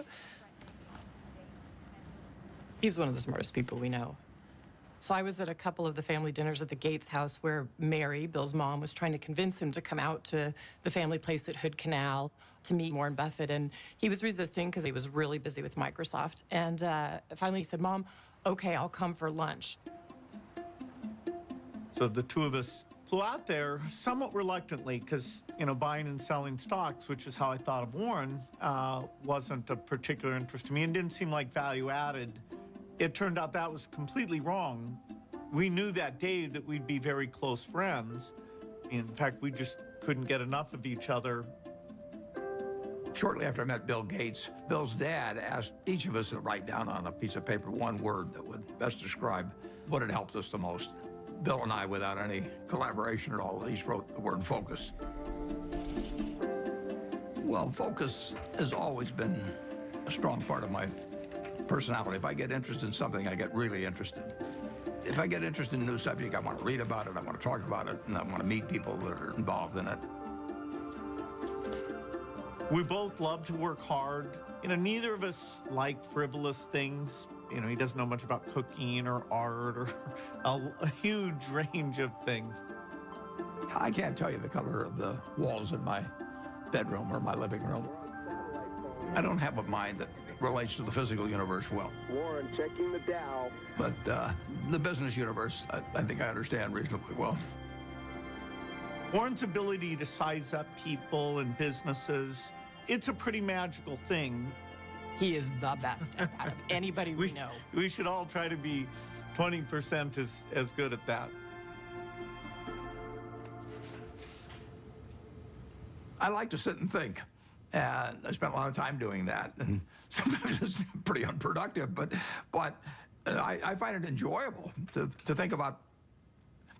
He's one of the smartest people we know. So I was at a couple of the family dinners at the Gates house where Mary, Bill's mom, was trying to convince him to come out to the family place at Hood Canal to meet Warren Buffett. And he was resisting because he was really busy with Microsoft. And finally he said, Mom, okay, I'll come for lunch. So the two of us flew out there somewhat reluctantly because, you know, buying and selling stocks, which is how I thought of Warren, wasn't of particular interest to me and didn't seem like value added. It turned out that was completely wrong. We knew that day that we'd be very close friends. In fact, we just couldn't get enough of each other. Shortly after I met Bill Gates, Bill's dad asked each of us to write down on a piece of paper one word that would best describe what had helped us the most. Bill and I, without any collaboration at all, each wrote the word focus. Well, focus has always been a strong part of my personality. If I get interested in something, I get really interested. If I get interested in a new subject, I want to read about it, I want to talk about it, and I want to meet people that are involved in it. We both love to work hard. You know, neither of us like frivolous things. You know, he doesn't know much about cooking or art or a huge range of things. I can't tell you the color of the walls in my bedroom or my living room. I don't have a mind that relates to the physical universe well. Warren checking the Dow. But the business universe, I think I understand reasonably well. Warren's ability to size up people and businesses, it's a pretty magical thing. He is the best at that of anybody we know. We should all try to be 20% as good at that. I like to sit and think. And I spent a lot of time doing that. And sometimes it's pretty unproductive, but I find it enjoyable to think about,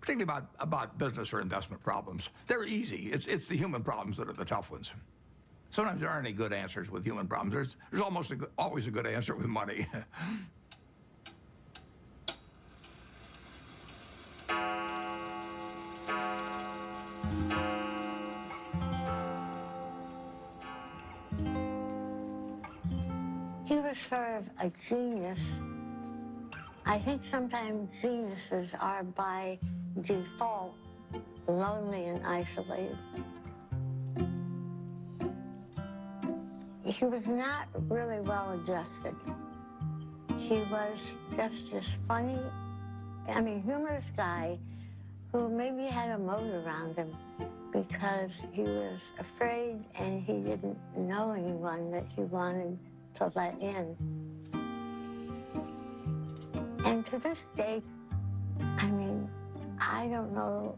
particularly about business or investment problems. They're easy. It's the human problems that are the tough ones. Sometimes there aren't any good answers with human problems. There's almost always a good answer with money. He was sort of a genius. I think sometimes geniuses are by default lonely and isolated. He was not really well adjusted. He was just this funny, humorous guy who maybe had a moat around him because he was afraid and he didn't know anyone that he wanted to let in. And to this day, I don't know,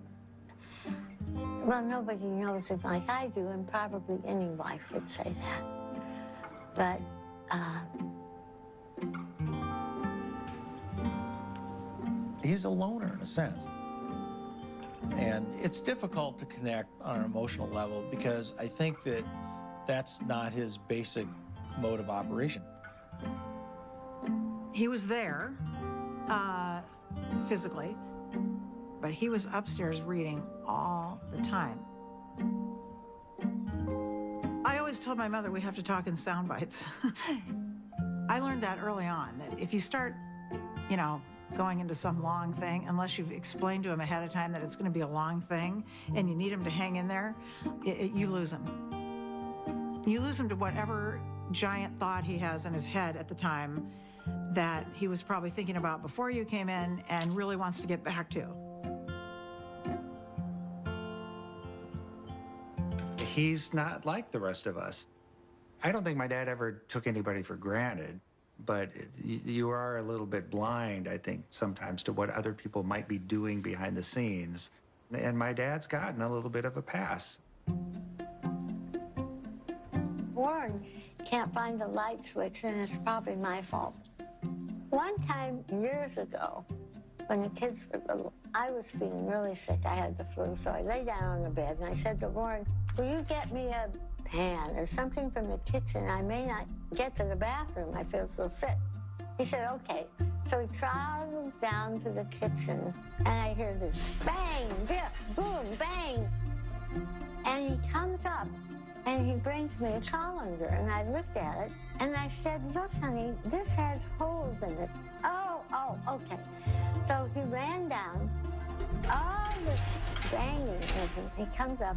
well, nobody knows him like I do, and probably any wife would say that. But, he's a loner in a sense. And it's difficult to connect on an emotional level because I think that that's not his basic mode of operation. He was there, physically, but he was upstairs reading all the time. I always told my mother we have to talk in sound bites. I learned that early on, that if you start, going into some long thing, unless you've explained to him ahead of time that it's going to be a long thing and you need him to hang in there, you lose him. You lose him to whatever giant thought he has in his head at the time that he was probably thinking about before you came in and really wants to get back to. He's not like the rest of us. I don't think my dad ever took anybody for granted, but you are a little bit blind, I think, sometimes to what other people might be doing behind the scenes. And my dad's gotten a little bit of a pass. Warren can't find the light switch, and it's probably my fault. One time, years ago, when the kids were little, I was feeling really sick. I had the flu, so I lay down on the bed, and I said to Warren, will you get me a pan or something from the kitchen? I may not get to the bathroom. I feel so sick. He said, okay. So he trotted down to the kitchen, and I hear this bang, biff, boom, bang. And he comes up and he brings me a colander, and I looked at it and I said, look, honey, this has holes in it. Oh, okay. So he ran down, all this banging with him. He comes up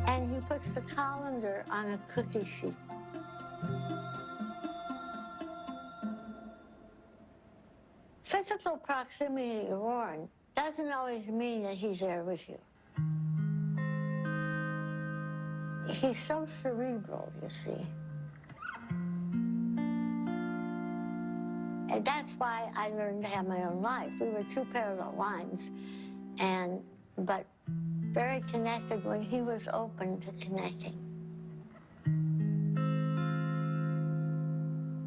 and he puts the colander on a cookie sheet. Physical proximity to Warren doesn't always mean that he's there with you. He's so cerebral, you see. And that's why I learned to have my own life. We were two parallel lines, but very connected when he was open to connecting.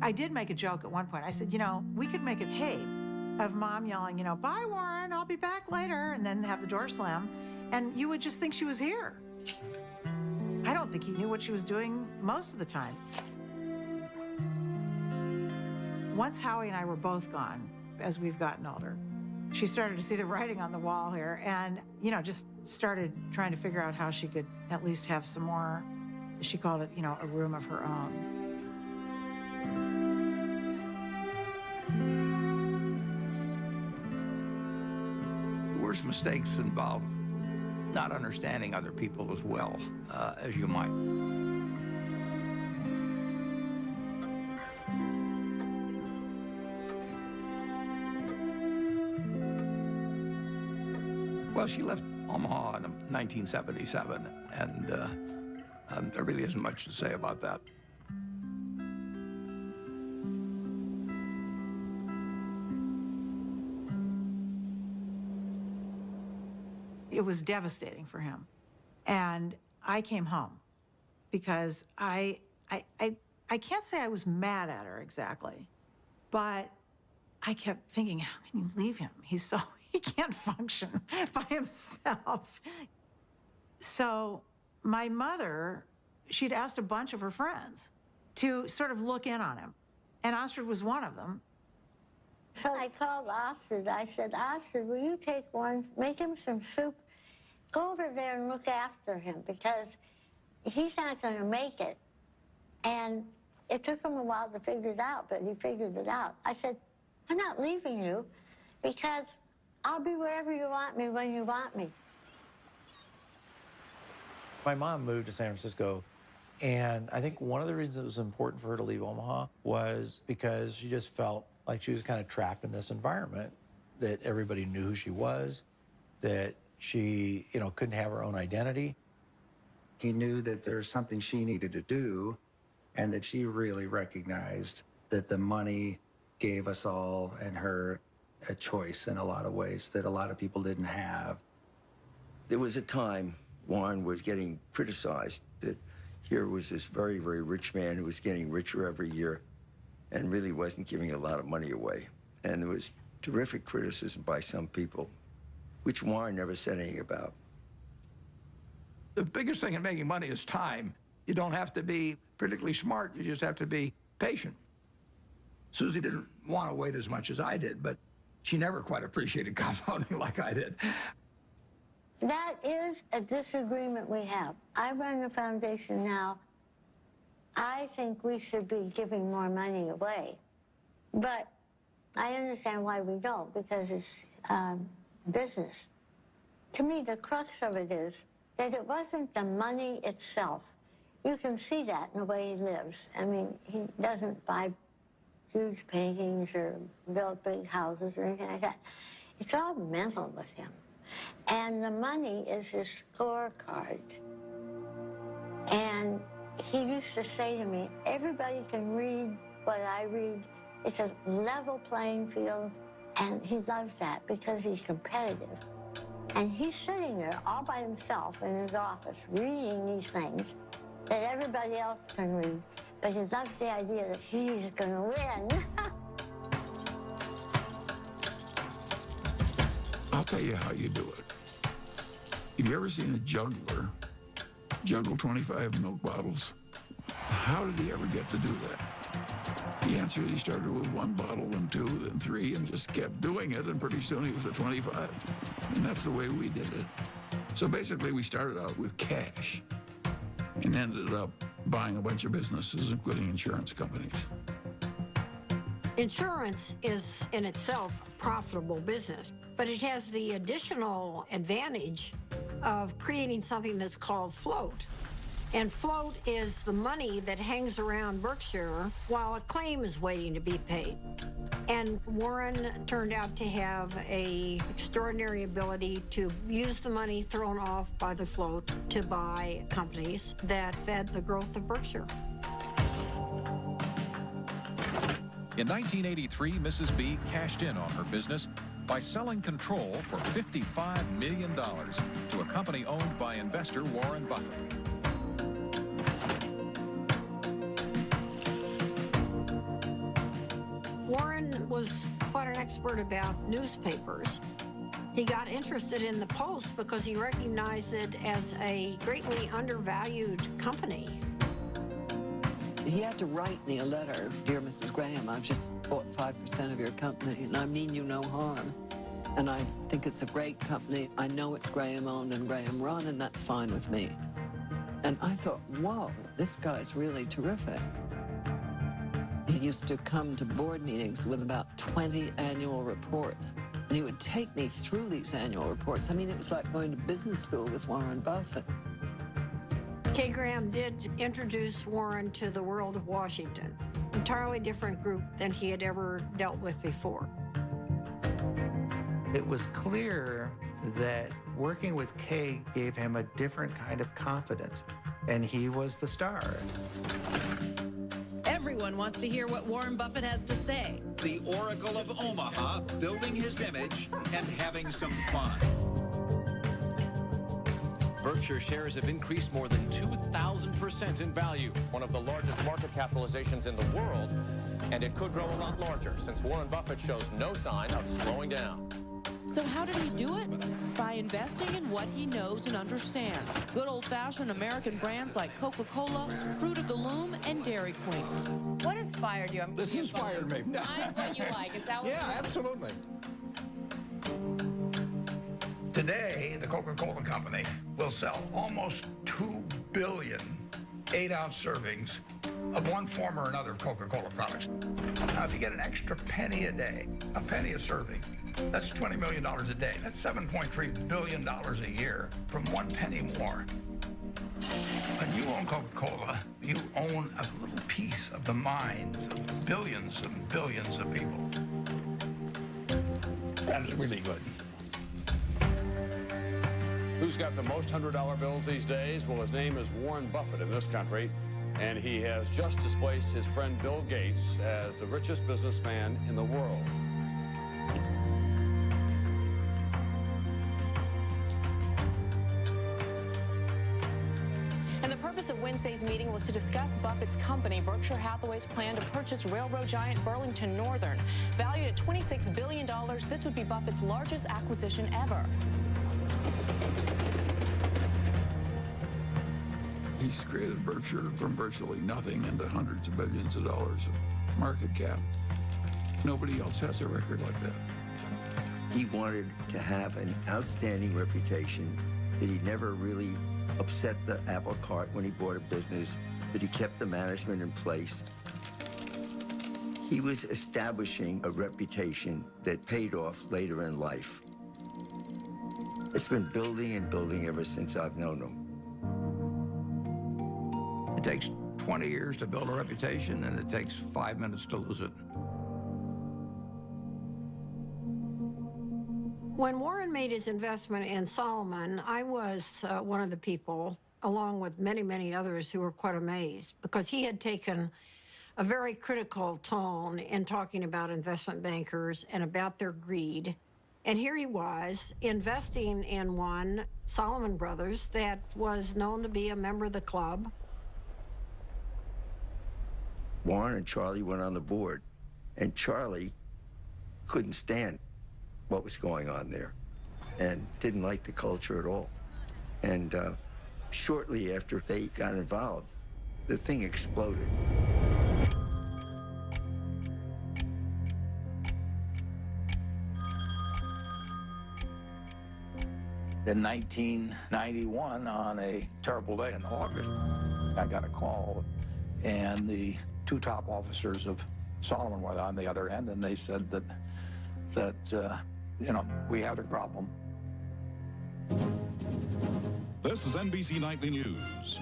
I did make a joke at one point. I said, you know, we could make a tape of Mom yelling, you know, bye, Warren, I'll be back later, and then have the door slam, and you would just think she was here. I don't think he knew what she was doing most of the time. Once Howie and I were both gone, as we've gotten older, she started to see the writing on the wall here and, you know, just started trying to figure out how she could at least have some more, she called it, you know, a room of her own. The worst mistakes involve not understanding other people as well as you might. Well, she left Omaha in 1977, and there really isn't much to say about that. It was devastating for him. And I came home because I can't say I was mad at her exactly, but I kept thinking, how can you leave him? He can't function by himself. So my mother, she'd asked a bunch of her friends to sort of look in on him. And Astrid was one of them. So I called Astrid. I said, Astrid, will you take Warren, make him some soup? Go over there and look after him because he's not going to make it. And it took him a while to figure it out, but he figured it out. I said, I'm not leaving you because I'll be wherever you want me when you want me. My mom moved to San Francisco, and I think one of the reasons it was important for her to leave Omaha was because she just felt like she was kind of trapped in this environment, that everybody knew who she was, that she, you know, couldn't have her own identity. He knew that there's something she needed to do, and that she really recognized that the money gave us all and her a choice in a lot of ways that a lot of people didn't have. There was a time Warren was getting criticized that here was this very, very rich man who was getting richer every year and really wasn't giving a lot of money away. And there was terrific criticism by some people, which Warren never said anything about. The biggest thing in making money is time. You don't have to be particularly smart, you just have to be patient. Susie didn't want to wait as much as I did, but she never quite appreciated compounding like I did. That is a disagreement we have. I run a foundation now. I think we should be giving more money away. But I understand why we don't, because it's business. To me, the crux of it is that it wasn't the money itself. You can see that in the way he lives. I mean, he doesn't buy huge paintings or build big houses or anything like that. It's all mental with him. And the money is his scorecard. And he used to say to me, everybody can read what I read. It's a level playing field. And he loves that because he's competitive. And he's sitting there all by himself in his office reading these things that everybody else can read. But he loves the idea that he's going to win. I'll tell you how you do it. Have you ever seen a juggler juggle 25 milk bottles? How did he ever get to do that? The answer is he started with 1 bottle, then 2, then 3, and just kept doing it, and pretty soon he was at 25. And that's the way we did it. So basically, we started out with cash and ended up buying a bunch of businesses, including insurance companies. Insurance is in itself a profitable business, but it has the additional advantage of creating something that's called float. And float is the money that hangs around Berkshire while a claim is waiting to be paid. And Warren turned out to have an extraordinary ability to use the money thrown off by the float to buy companies that fed the growth of Berkshire. In 1983, Mrs. B cashed in on her business by selling control for $55 million to a company owned by investor Warren Buffett. Warren was quite an expert about newspapers. He got interested in the Post because he recognized it as a greatly undervalued company. He had to write me a letter, "Dear Mrs. Graham, I've just bought 5% of your company, and I mean you no harm. And I think it's a great company. I know it's Graham-owned and Graham-run, and that's fine with me." And I thought, whoa, this guy's really terrific. He used to come to board meetings with about 20 annual reports, and he would take me through these annual reports. I mean, it was like going to business school with Warren Buffett. Kay Graham did introduce Warren to the world of Washington, entirely different group than he had ever dealt with before. It was clear that working with Kay gave him a different kind of confidence, and he was the star. Everyone wants to hear what Warren Buffett has to say. The Oracle of Omaha, building his image and having some fun. Berkshire shares have increased more than 2,000% in value, one of the largest market capitalizations in the world, and it could grow a lot larger since Warren Buffett shows no sign of slowing down. So how did he do it? By investing in what he knows and understands. Good old-fashioned American brands like Coca-Cola, Fruit of the Loom, and Dairy Queen. What inspired you? This inspired me. Find what you like. Is that what Yeah, absolutely. Today, the Coca-Cola Company will sell almost 2 billion 8-ounce servings of one form or another of Coca-Cola products. Now, if you get an extra penny a day, a penny a serving, that's $20 million a day. That's $7.3 billion a year from 1 penny more. When you own Coca-Cola, you own a little piece of the minds of billions and billions of people. That is really good. Who's got the most $100 bills these days? Well, his name is Warren Buffett in this country, and he has just displaced his friend Bill Gates as the richest businessman in the world. And the purpose of Wednesday's meeting was to discuss Buffett's company, Berkshire Hathaway's plan to purchase railroad giant Burlington Northern. Valued at $26 billion, this would be Buffett's largest acquisition ever. He's created Berkshire from virtually nothing into hundreds of billions of dollars of market cap. Nobody else has a record like that. He wanted to have an outstanding reputation, that he never really upset the apple cart when he bought a business, that he kept the management in place. He was establishing a reputation that paid off later in life. It's been building and building ever since I've known him. It takes 20 years to build a reputation, and it takes 5 minutes to lose it. When Warren made his investment in Solomon, I was one of the people, along with many, many others, who were quite amazed, because he had taken a very critical tone in talking about investment bankers and about their greed. And here he was investing in one, Solomon Brothers, that was known to be a member of the club. Warren and Charlie went on the board, and Charlie couldn't stand what was going on there and didn't like the culture at all. And shortly after they got involved, the thing exploded. In 1991, on a terrible day in August, I got a call, and the two top officers of Solomon were on the other end, and they said that we had a problem. This is NBC Nightly News.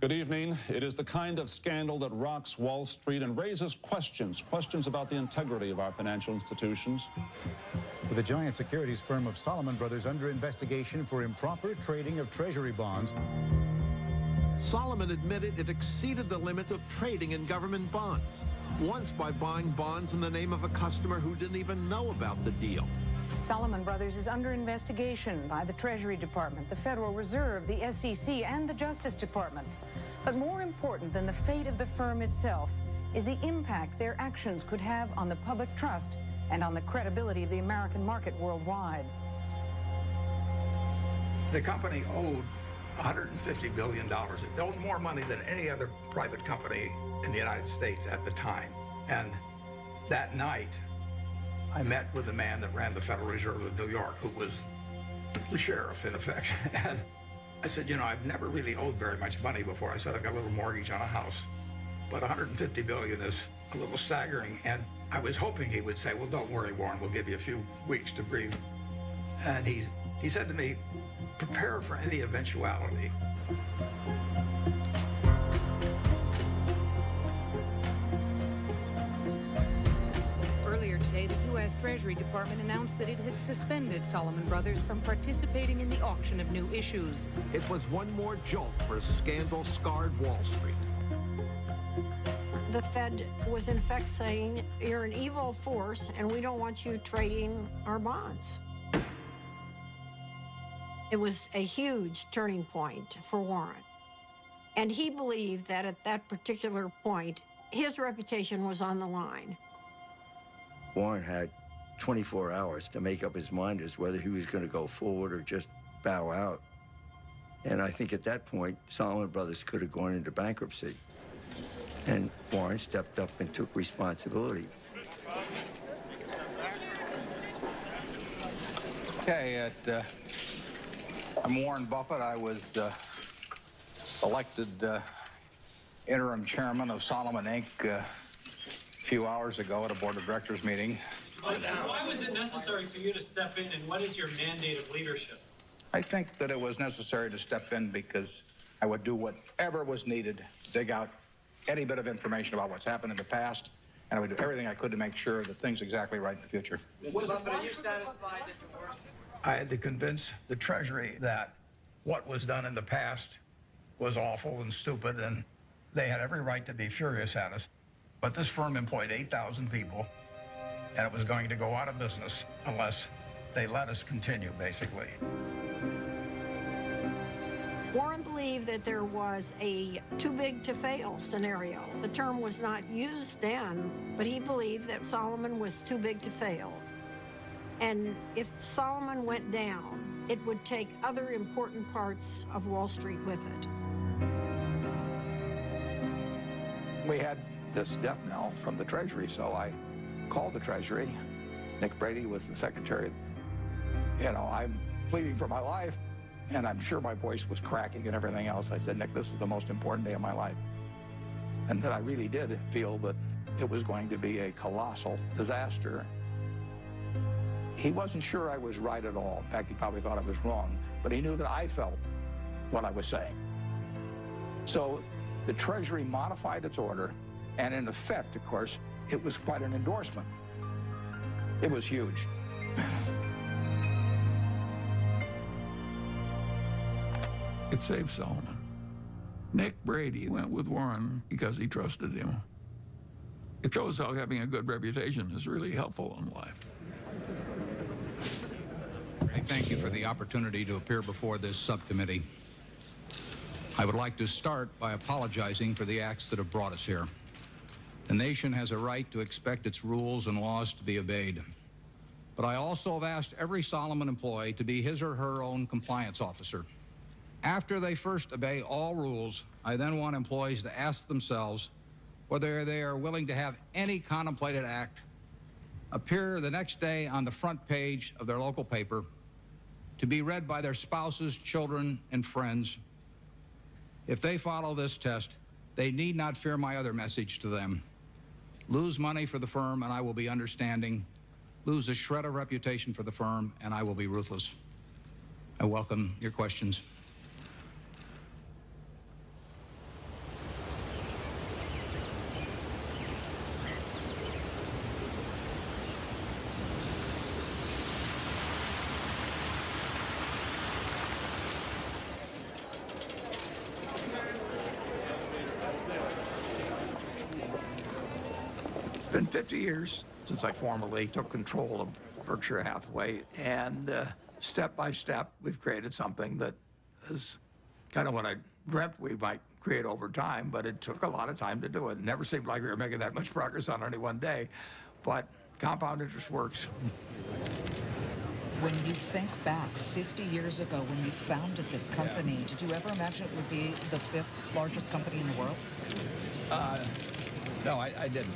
Good evening. It is the kind of scandal that rocks Wall Street and raises questions about the integrity of our financial institutions. With the giant securities firm of Solomon Brothers under investigation for improper trading of Treasury bonds. Solomon admitted it exceeded the limits of trading in government bonds, once by buying bonds in the name of a customer who didn't even know about the deal. Solomon Brothers is under investigation by the Treasury Department, the Federal Reserve, the SEC, and the Justice Department. But more important than the fate of the firm itself is the impact their actions could have on the public trust and on the credibility of the American market worldwide. The company owed $150 billion. It owed more money than any other private company in the United States at the time. And that night, I met with the man that ran the Federal Reserve of New York, who was the sheriff, in effect. And I said, I've never really owed very much money before. I said, I've got a little mortgage on a house, but $150 billion is a little staggering. And I was hoping he would say, well, don't worry, Warren, we'll give you a few weeks to breathe. And he said to me, prepare for any eventuality. Earlier today, the U.S. Treasury Department announced that it had suspended Solomon Brothers from participating in the auction of new issues. It was one more jolt for a scandal-scarred Wall Street. The Fed was in effect saying, you're an evil force and we don't want you trading our bonds. It was a huge turning point for Warren. And he believed that at that particular point, his reputation was on the line. Warren had 24 hours to make up his mind as whether he was going to go forward or just bow out. And I think at that point, Solomon Brothers could have gone into bankruptcy. And Warren stepped up and took responsibility. Okay, I'm Warren Buffett. I was elected interim chairman of Solomon Inc. A few hours ago at a board of directors meeting. Why was it necessary for you to step in, and what is your mandate of leadership? I think that it was necessary to step in because I would do whatever was needed to dig out any bit of information about what's happened in the past, and I would do everything I could to make sure that things are exactly right in the future. Buffett, are you satisfied that your work? I had to convince the Treasury that what was done in the past was awful and stupid, and they had every right to be furious at us. But this firm employed 8,000 people, and it was going to go out of business unless they let us continue, basically. Warren believed that there was a too big to fail scenario. The term was not used then, but he believed that Solomon was too big to fail. And if Solomon went down, it would take other important parts of Wall Street with it. We had this death knell from the Treasury, so I called the Treasury. Nick Brady was the secretary. I'm pleading for my life, and I'm sure my voice was cracking and everything else. I said, Nick, this is the most important day of my life. And that I really did feel that it was going to be a colossal disaster. He wasn't sure I was right at all. In fact, he probably thought I was wrong, but he knew that I felt what I was saying. So the Treasury modified its order, and in effect, of course, it was quite an endorsement. It was huge. It saved Solomon. Nick Brady went with Warren because he trusted him. It shows how having a good reputation is really helpful in life. I thank you for the opportunity to appear before this subcommittee. I would like to start by apologizing for the acts that have brought us here. The nation has a right to expect its rules and laws to be obeyed. But I also have asked every Solomon employee to be his or her own compliance officer. After they first obey all rules, I then want employees to ask themselves whether they are willing to have any contemplated act appear the next day on the front page of their local paper to be read by their spouses, children, and friends. If they follow this test, they need not fear my other message to them. Lose money for the firm, and I will be understanding. Lose a shred of reputation for the firm, and I will be ruthless. I welcome your questions. It's been 50 years since I formally took control of Berkshire Hathaway, and step by step, we've created something that is kind of what I dreamt we might create over time, but it took a lot of time to do it. It never seemed like we were making that much progress on any one day, but compound interest works. When you think back 50 years ago when you founded this company, did you ever imagine it would be the 5th largest company in the world? No, I didn't.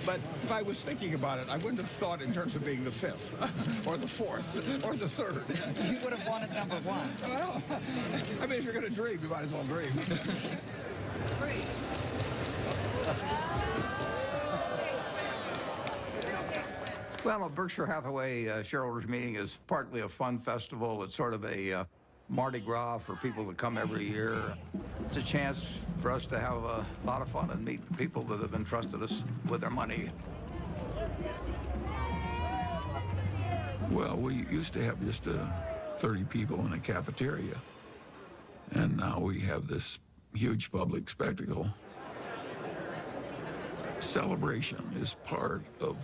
But if I was thinking about it, I wouldn't have thought in terms of being the 5th, or the 4th, or the 3rd. You would have wanted number 1. Well, I mean, if you're going to dream, you might as well dream. Well, a Berkshire Hathaway shareholders meeting is partly a fun festival. It's sort of a Mardi Gras for people that come every year. It's a chance for us to have a lot of fun and meet the people that have entrusted us with their money. Well, we used to have just 30 people in a cafeteria, and now we have this huge public spectacle. Celebration is part of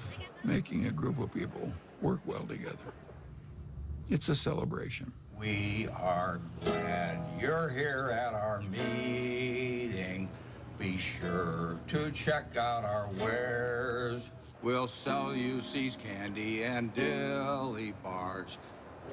making a group of people work well together. It's a celebration. We are glad you're here at our meeting. Be sure to check out our wares. We'll sell you C's candy and dilly bars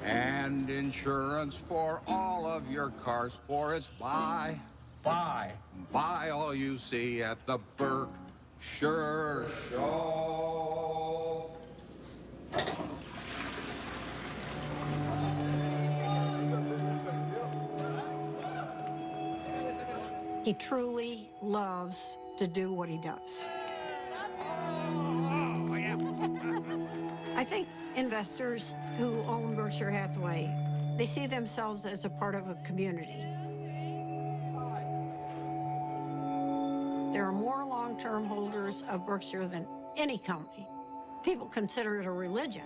and insurance for all of your cars. For it's buy all you see at the Berkshire Show. He truly loves to do what he does. I think investors who own Berkshire Hathaway, they see themselves as a part of a community. There are more long-term holders of Berkshire than any company. People consider it a religion.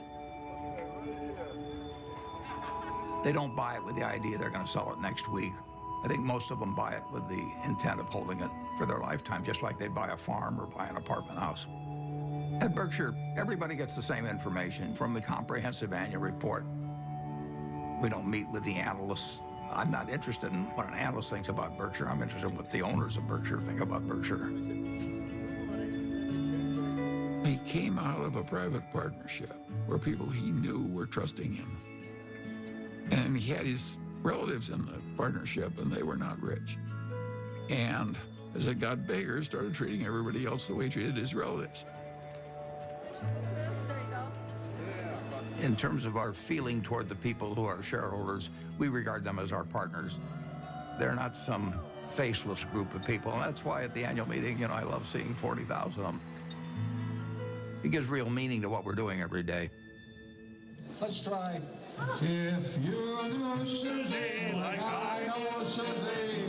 They don't buy it with the idea they're going to sell it next week. I think most of them buy it with the intent of holding it for their lifetime, just like they'd buy a farm or buy an apartment house. At Berkshire, everybody gets the same information from the comprehensive annual report. We don't meet with the analysts. I'm not interested in what an analyst thinks about Berkshire. I'm interested in what the owners of Berkshire think about Berkshire. He came out of a private partnership where people he knew were trusting him. And he had his relatives in the partnership, and they were not rich. And as it got bigger, started treating everybody else the way he treated his relatives. In terms of our feeling toward the people who are shareholders, we regard them as our partners. They're not some faceless group of people. And that's why at the annual meeting, I love seeing 40,000 of them. It gives real meaning to what we're doing every day. Let's try. If you knew Susie like I know Susie,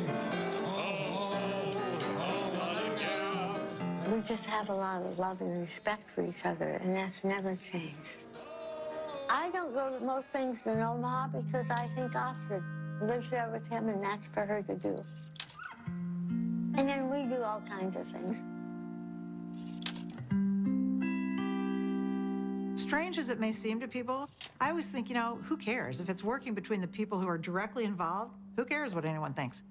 We just have a lot of love and respect for each other, and that's never changed. I don't go to most things in Omaha because I think Astrid lives there with him, and that's for her to do. And then we do all kinds of things. Strange as it may seem to people, I always think, who cares? If it's working between the people who are directly involved, who cares what anyone thinks?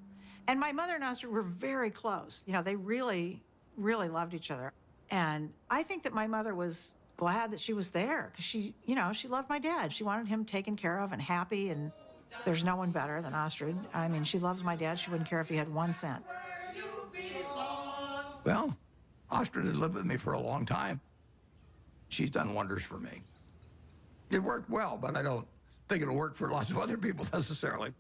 And my mother and Astrid were very close. They really, really loved each other. And I think that my mother was glad that she was there because she loved my dad. She wanted him taken care of and happy, and there's no one better than Astrid. I mean, she loves my dad. She wouldn't care if he had 1 cent. Well, Astrid had lived with me for a long time. She's done wonders for me. It worked well, but I don't think it'll work for lots of other people necessarily.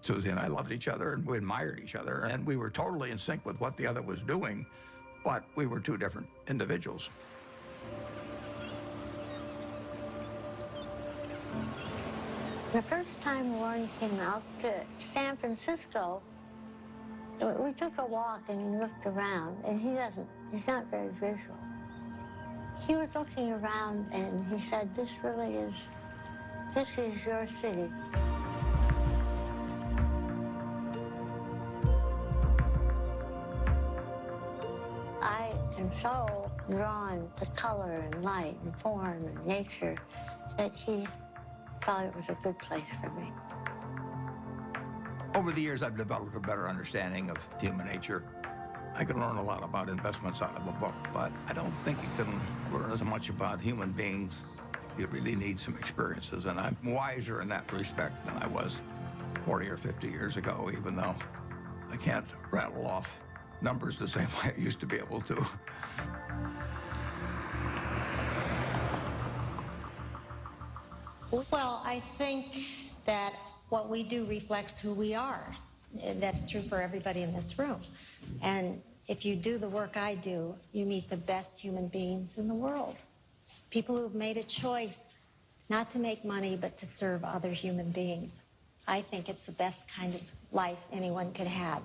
Susie and I loved each other, and we admired each other, and we were totally in sync with what the other was doing, but we were two different individuals. The first time Warren came out to San Francisco, we took a walk and he looked around, and he's not very visual. He was looking around and he said, this is your city. I am so drawn to color and light and form and nature that he thought it was a good place for me. Over the years, I've developed a better understanding of human nature. I can learn a lot about investments out of a book, but I don't think you can learn as much about human beings. You really need some experiences, and I'm wiser in that respect than I was 40 or 50 years ago, even though I can't rattle off numbers the same way I used to be able to. Well, I think that what we do reflects who we are. That's true for everybody in this room. And if you do the work I do, you meet the best human beings in the world. People who've made a choice not to make money, but to serve other human beings. I think it's the best kind of life anyone could have.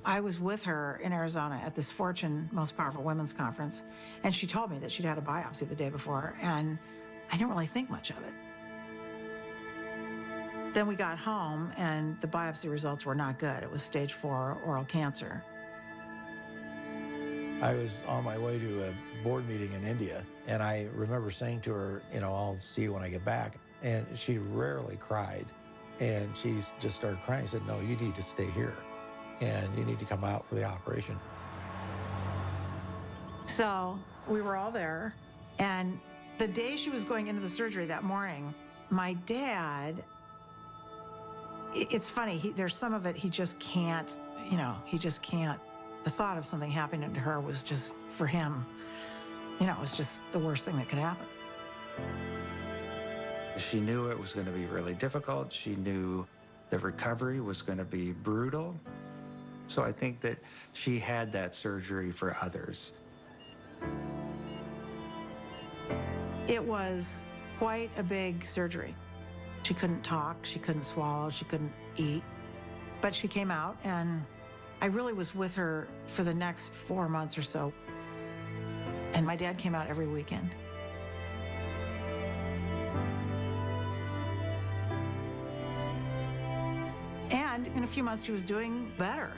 I was with her in Arizona at this Fortune Most Powerful Women's Conference, and she told me that she'd had a biopsy the day before, and I didn't really think much of it. Then we got home, and the biopsy results were not good. It was stage 4 oral cancer. I was on my way to a board meeting in India, and I remember saying to her, I'll see you when I get back. And she rarely cried, and she just started crying. I said, no, you need to stay here, and you need to come out for the operation. So we were all there, and the day she was going into the surgery that morning, my dad, it's funny, there's some of it he just can't, he just can't. The thought of something happening to her was just, for him, it was just the worst thing that could happen. She knew it was going to be really difficult. She knew the recovery was going to be brutal. So I think that she had that surgery for others. It was quite a big surgery. She couldn't talk, she couldn't swallow, she couldn't eat. But she came out, and I really was with her for the next 4 months or so. And my dad came out every weekend. And in a few months, she was doing better.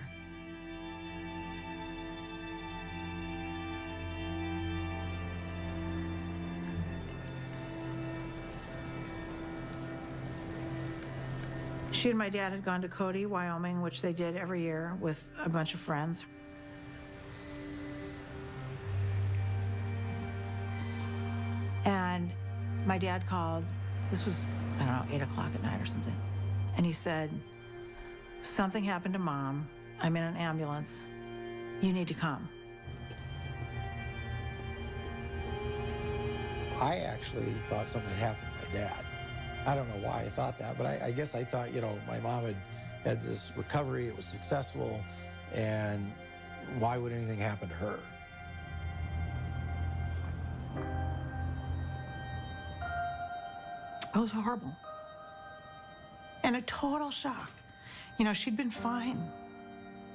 She and my dad had gone to Cody, Wyoming, which they did every year with a bunch of friends. And my dad called, this was, 8 o'clock at night or something. And he said, something happened to Mom. I'm in an ambulance. You need to come. I actually thought something happened to my dad. I don't know why I thought that, but I guess I thought, my mom had this recovery, it was successful, and why would anything happen to her? It was horrible. And a total shock. She'd been fine.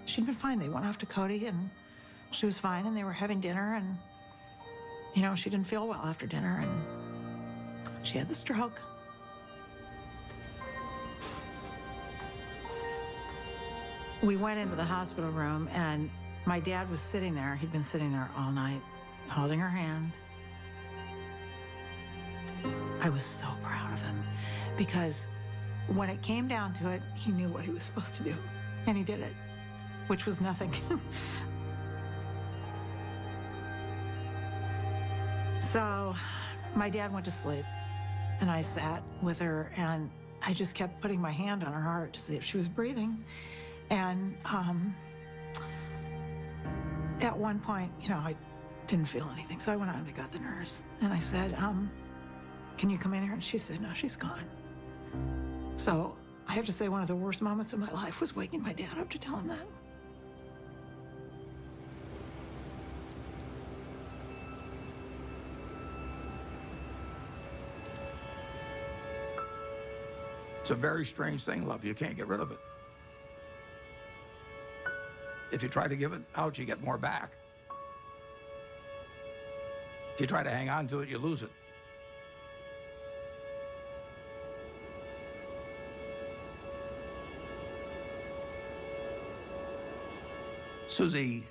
She'd been fine. They went off to Cody, and she was fine, and they were having dinner, and, she didn't feel well after dinner, and she had the stroke. We went into the hospital room, and my dad was sitting there. He'd been sitting there all night, holding her hand. I was so proud of him, because when it came down to it, he knew what he was supposed to do, and he did it, which was nothing. So my dad went to sleep, and I sat with her, and I just kept putting my hand on her heart to see if she was breathing. And at one point, I didn't feel anything. So I went out and I got the nurse. And I said, can you come in here? And she said, no, she's gone. So I have to say one of the worst moments of my life was waking my dad up to tell him that. It's a very strange thing, love. You can't get rid of it. If you try to give it out, you get more back. If you try to hang on to it, you lose it. Susie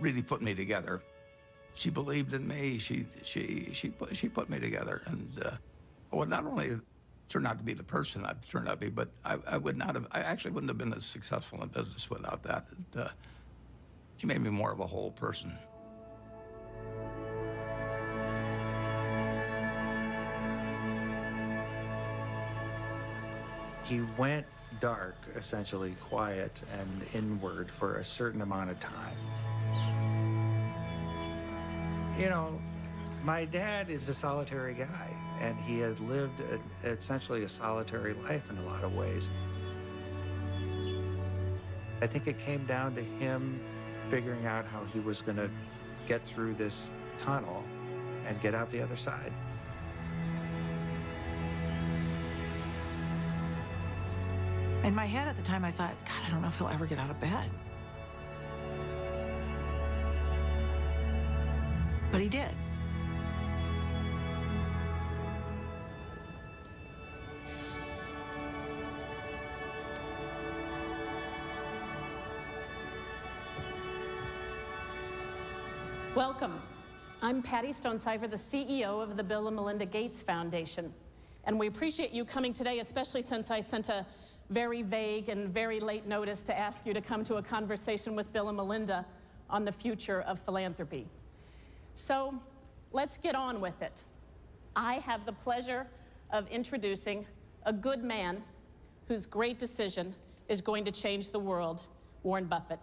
really put me together. She believed in me. She put me together, and well, not only turned out to be the person I've turned out to be, but I actually wouldn't have been as successful in business without that. She made me more of a whole person. He went dark, essentially quiet and inward for a certain amount of time. You know, my dad is a solitary guy, and he had lived essentially a solitary life in a lot of ways. I think it came down to him figuring out how he was going to get through this tunnel and get out the other side. In my head at the time, I thought, God, I don't know if he'll ever get out of bed. But he did. Welcome. I'm Patty Stonecipher, the CEO of the Bill and Melinda Gates Foundation. And we appreciate you coming today, especially since I sent a very vague and very late notice to ask you to come to a conversation with Bill and Melinda on the future of philanthropy. So let's get on with it. I have the pleasure of introducing a good man whose great decision is going to change the world, Warren Buffett.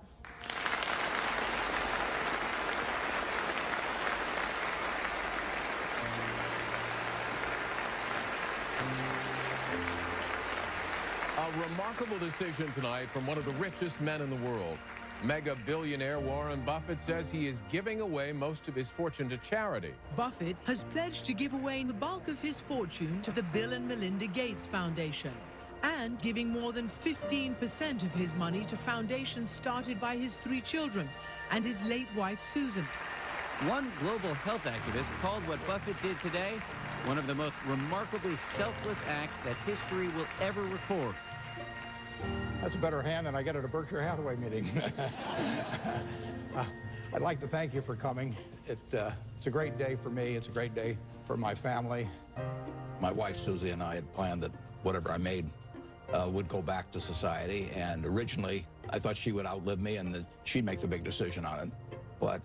A remarkable decision tonight from one of the richest men in the world. Mega billionaire Warren Buffett says he is giving away most of his fortune to charity. Buffett has pledged to give away the bulk of his fortune to the Bill and Melinda Gates Foundation and giving more than 15% of his money to foundations started by his 3 children and his late wife, Susan. One global health activist called what Buffett did today one of the most remarkably selfless acts that history will ever record. That's a better hand than I get at a Berkshire Hathaway meeting. I'd like to thank you for coming. It's a great day for me. It's a great day for my family. My wife, Susie, and I had planned that whatever I made would go back to society. And originally, I thought she would outlive me and that she'd make the big decision on it. But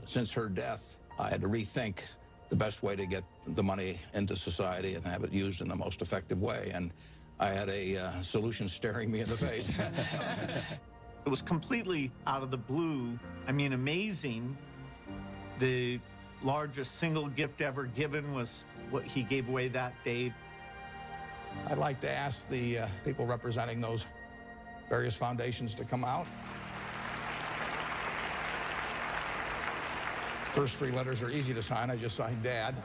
since her death, I had to rethink the best way to get the money into society and have it used in the most effective way. And I had a solution staring me in the face. It was completely out of the blue. I mean, amazing. The largest single gift ever given was what he gave away that day. I'd like to ask the people representing those various foundations to come out. First 3 letters are easy to sign. I just signed Dad.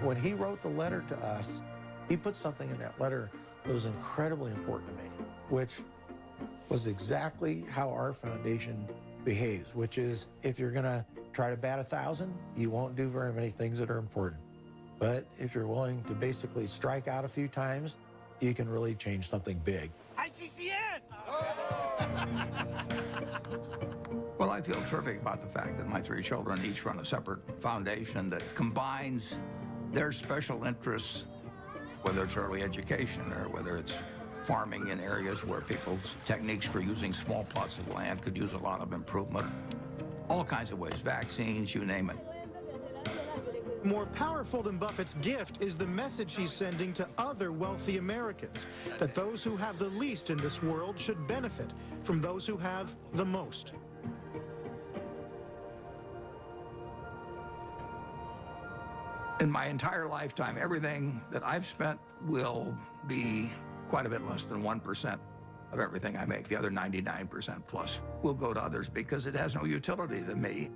When he wrote the letter to us, he put something in that letter that was incredibly important to me, which was exactly how our foundation behaves, which is if you're going to try to bat 1,000, you won't do very many things that are important. But if you're willing to basically strike out a few times, you can really change something big. ICCN! Well, I feel terrific about the fact that my 3 children each run a separate foundation that combines their special interests, whether it's early education or whether it's farming in areas where people's techniques for using small plots of land could use a lot of improvement. All kinds of ways, vaccines, you name it. More powerful than Buffett's gift is the message he's sending to other wealthy Americans, that those who have the least in this world should benefit from those who have the most. In my entire lifetime, everything that I've spent will be quite a bit less than 1% of everything I make. The other 99% plus will go to others because it has no utility to me.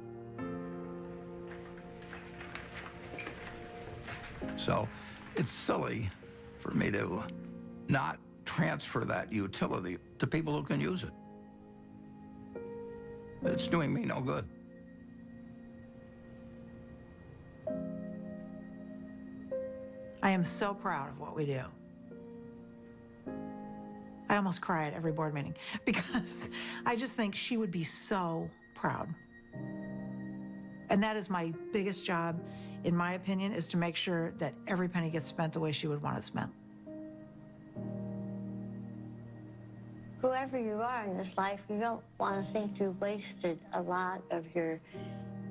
So it's silly for me to not transfer that utility to people who can use it. It's doing me no good. I am so proud of what we do. I almost cry at every board meeting because I just think she would be so proud. And that is my biggest job, in my opinion, is to make sure that every penny gets spent the way she would want it spent. Whoever you are in this life, you don't want to think you wasted a lot of your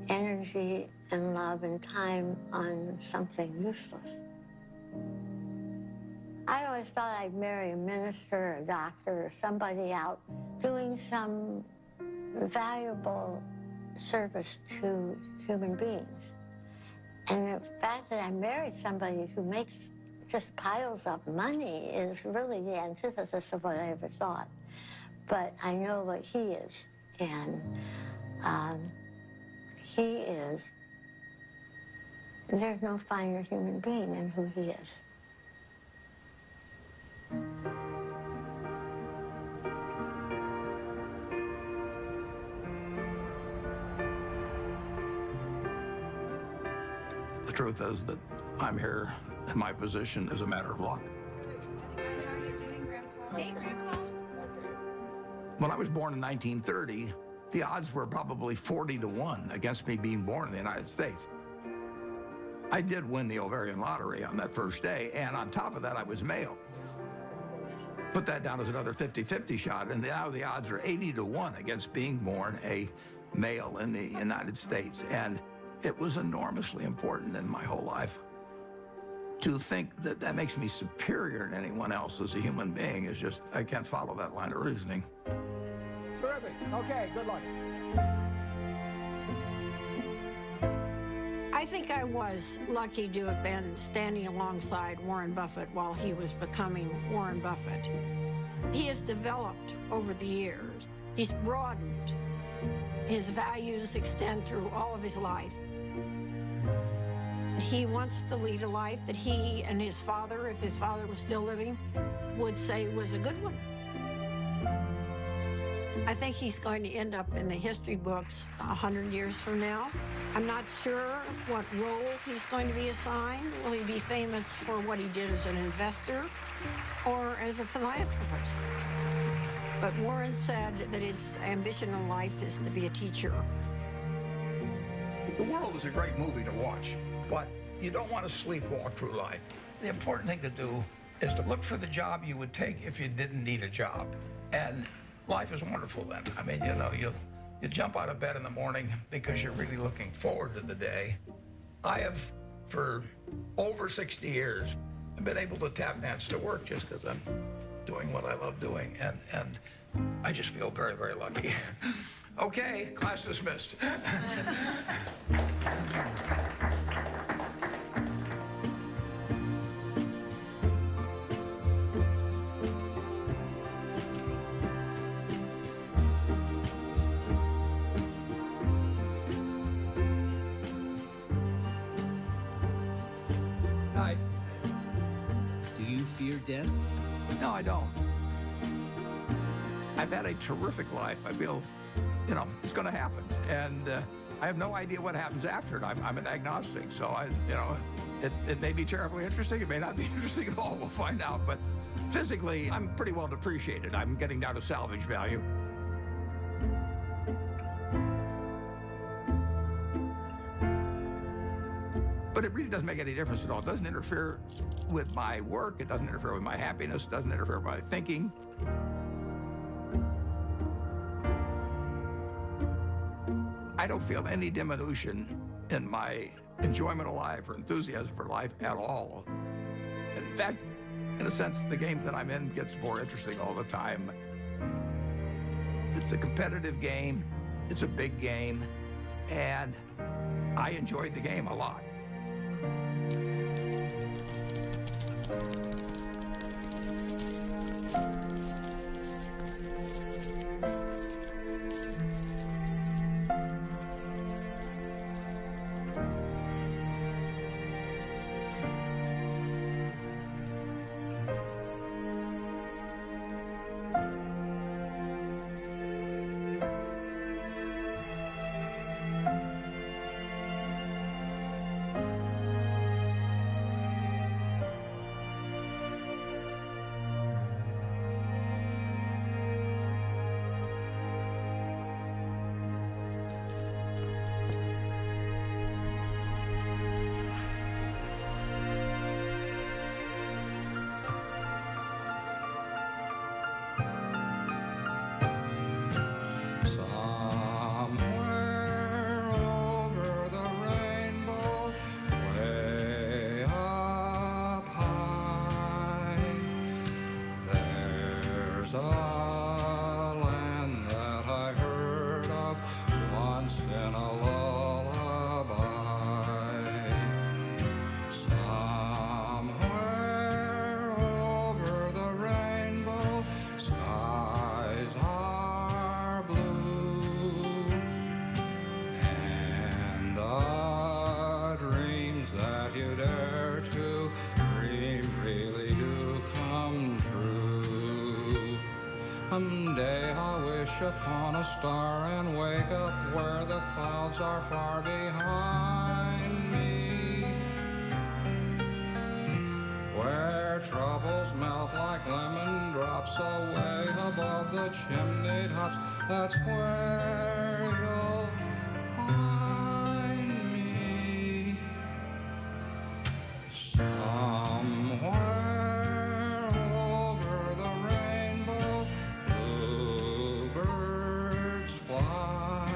energy and love and time on something useless. I always thought I'd marry a minister, a doctor, or somebody out doing some valuable service to human beings. And the fact that I married somebody who makes just piles of money is really the antithesis of what I ever thought. But I know what he is, and he is, there's no finer human being than who he is. The truth is that I'm here in my position as a matter of luck. When I was born in 1930, the odds were probably 40-1 against me being born in the United States. I did win the ovarian lottery on that first day, and on top of that, I was male. Put that down as another 50-50 shot, and now the odds are 80-1 against being born a male in the United States. And it was enormously important in my whole life. To think that that makes me superior to anyone else as a human being is just, I can't follow that line of reasoning. Terrific. Okay, good luck. I think I was lucky to have been standing alongside Warren Buffett while he was becoming Warren Buffett. He has developed over the years. He's broadened. His values extend through all of his life. He wants to lead a life that he and his father, if his father was still living, would say was a good one. I think he's going to end up in the history books 100 years from now. I'm not sure what role he's going to be assigned. Will he be famous for what he did as an investor or as a philanthropist? But Warren said that his ambition in life is to be a teacher. The world is a great movie to watch, but you don't want to sleepwalk through life. The important thing to do is to look for the job you would take if you didn't need a job. And life is wonderful then. I mean, you know, you jump out of bed in the morning because you're really looking forward to the day. I have, for over 60 years, been able to tap dance to work just because I'm doing what I love doing. And I just feel very, very lucky. Okay, class dismissed. Do you fear death? No, I don't. I've had a terrific life. I feel, you know, it's going to happen. And I have no idea what happens after it. I'm an agnostic, so it may be terribly interesting. It may not be interesting at all. We'll find out. But physically, I'm pretty well depreciated. I'm getting down to salvage value. But it really doesn't make any difference at all. It doesn't interfere with my work. It doesn't interfere with my happiness. It doesn't interfere with my thinking. I don't feel any diminution in my enjoyment of life or enthusiasm for life at all. In fact, in a sense, the game that I'm in gets more interesting all the time. It's a competitive game, it's a big game, and I enjoyed the game a lot. Somewhere over the rainbow, way up high, there's a land that I heard of once in a lullaby. Somewhere over the rainbow, skies are blue, and the dreams that you dare to dream really do come true. Someday I'll wish upon a star and wake up where the clouds are far behind me, where troubles melt like lemon drops away above the chimney tops. That's where you'll find me. Somewhere over the rainbow, bluebirds fly.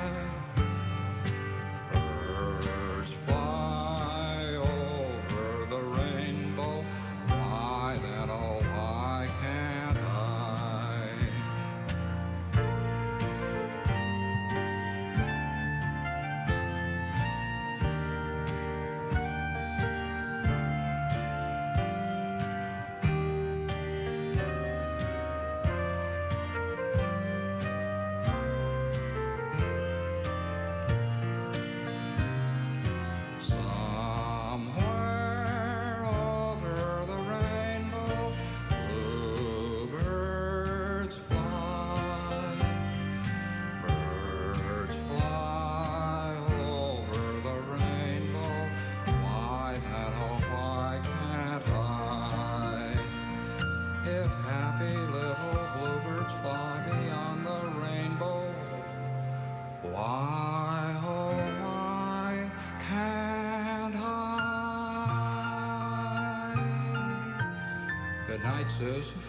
Birds fly over the rainbow. Why then, oh, why can't I? Somewhere over the rainbow, bluebirds fly. Birds fly over the rainbow. Why then, oh, why can't I? If happy little bluebirds fly beyond the rainbow, why, oh, why can't I? Good night, Susan.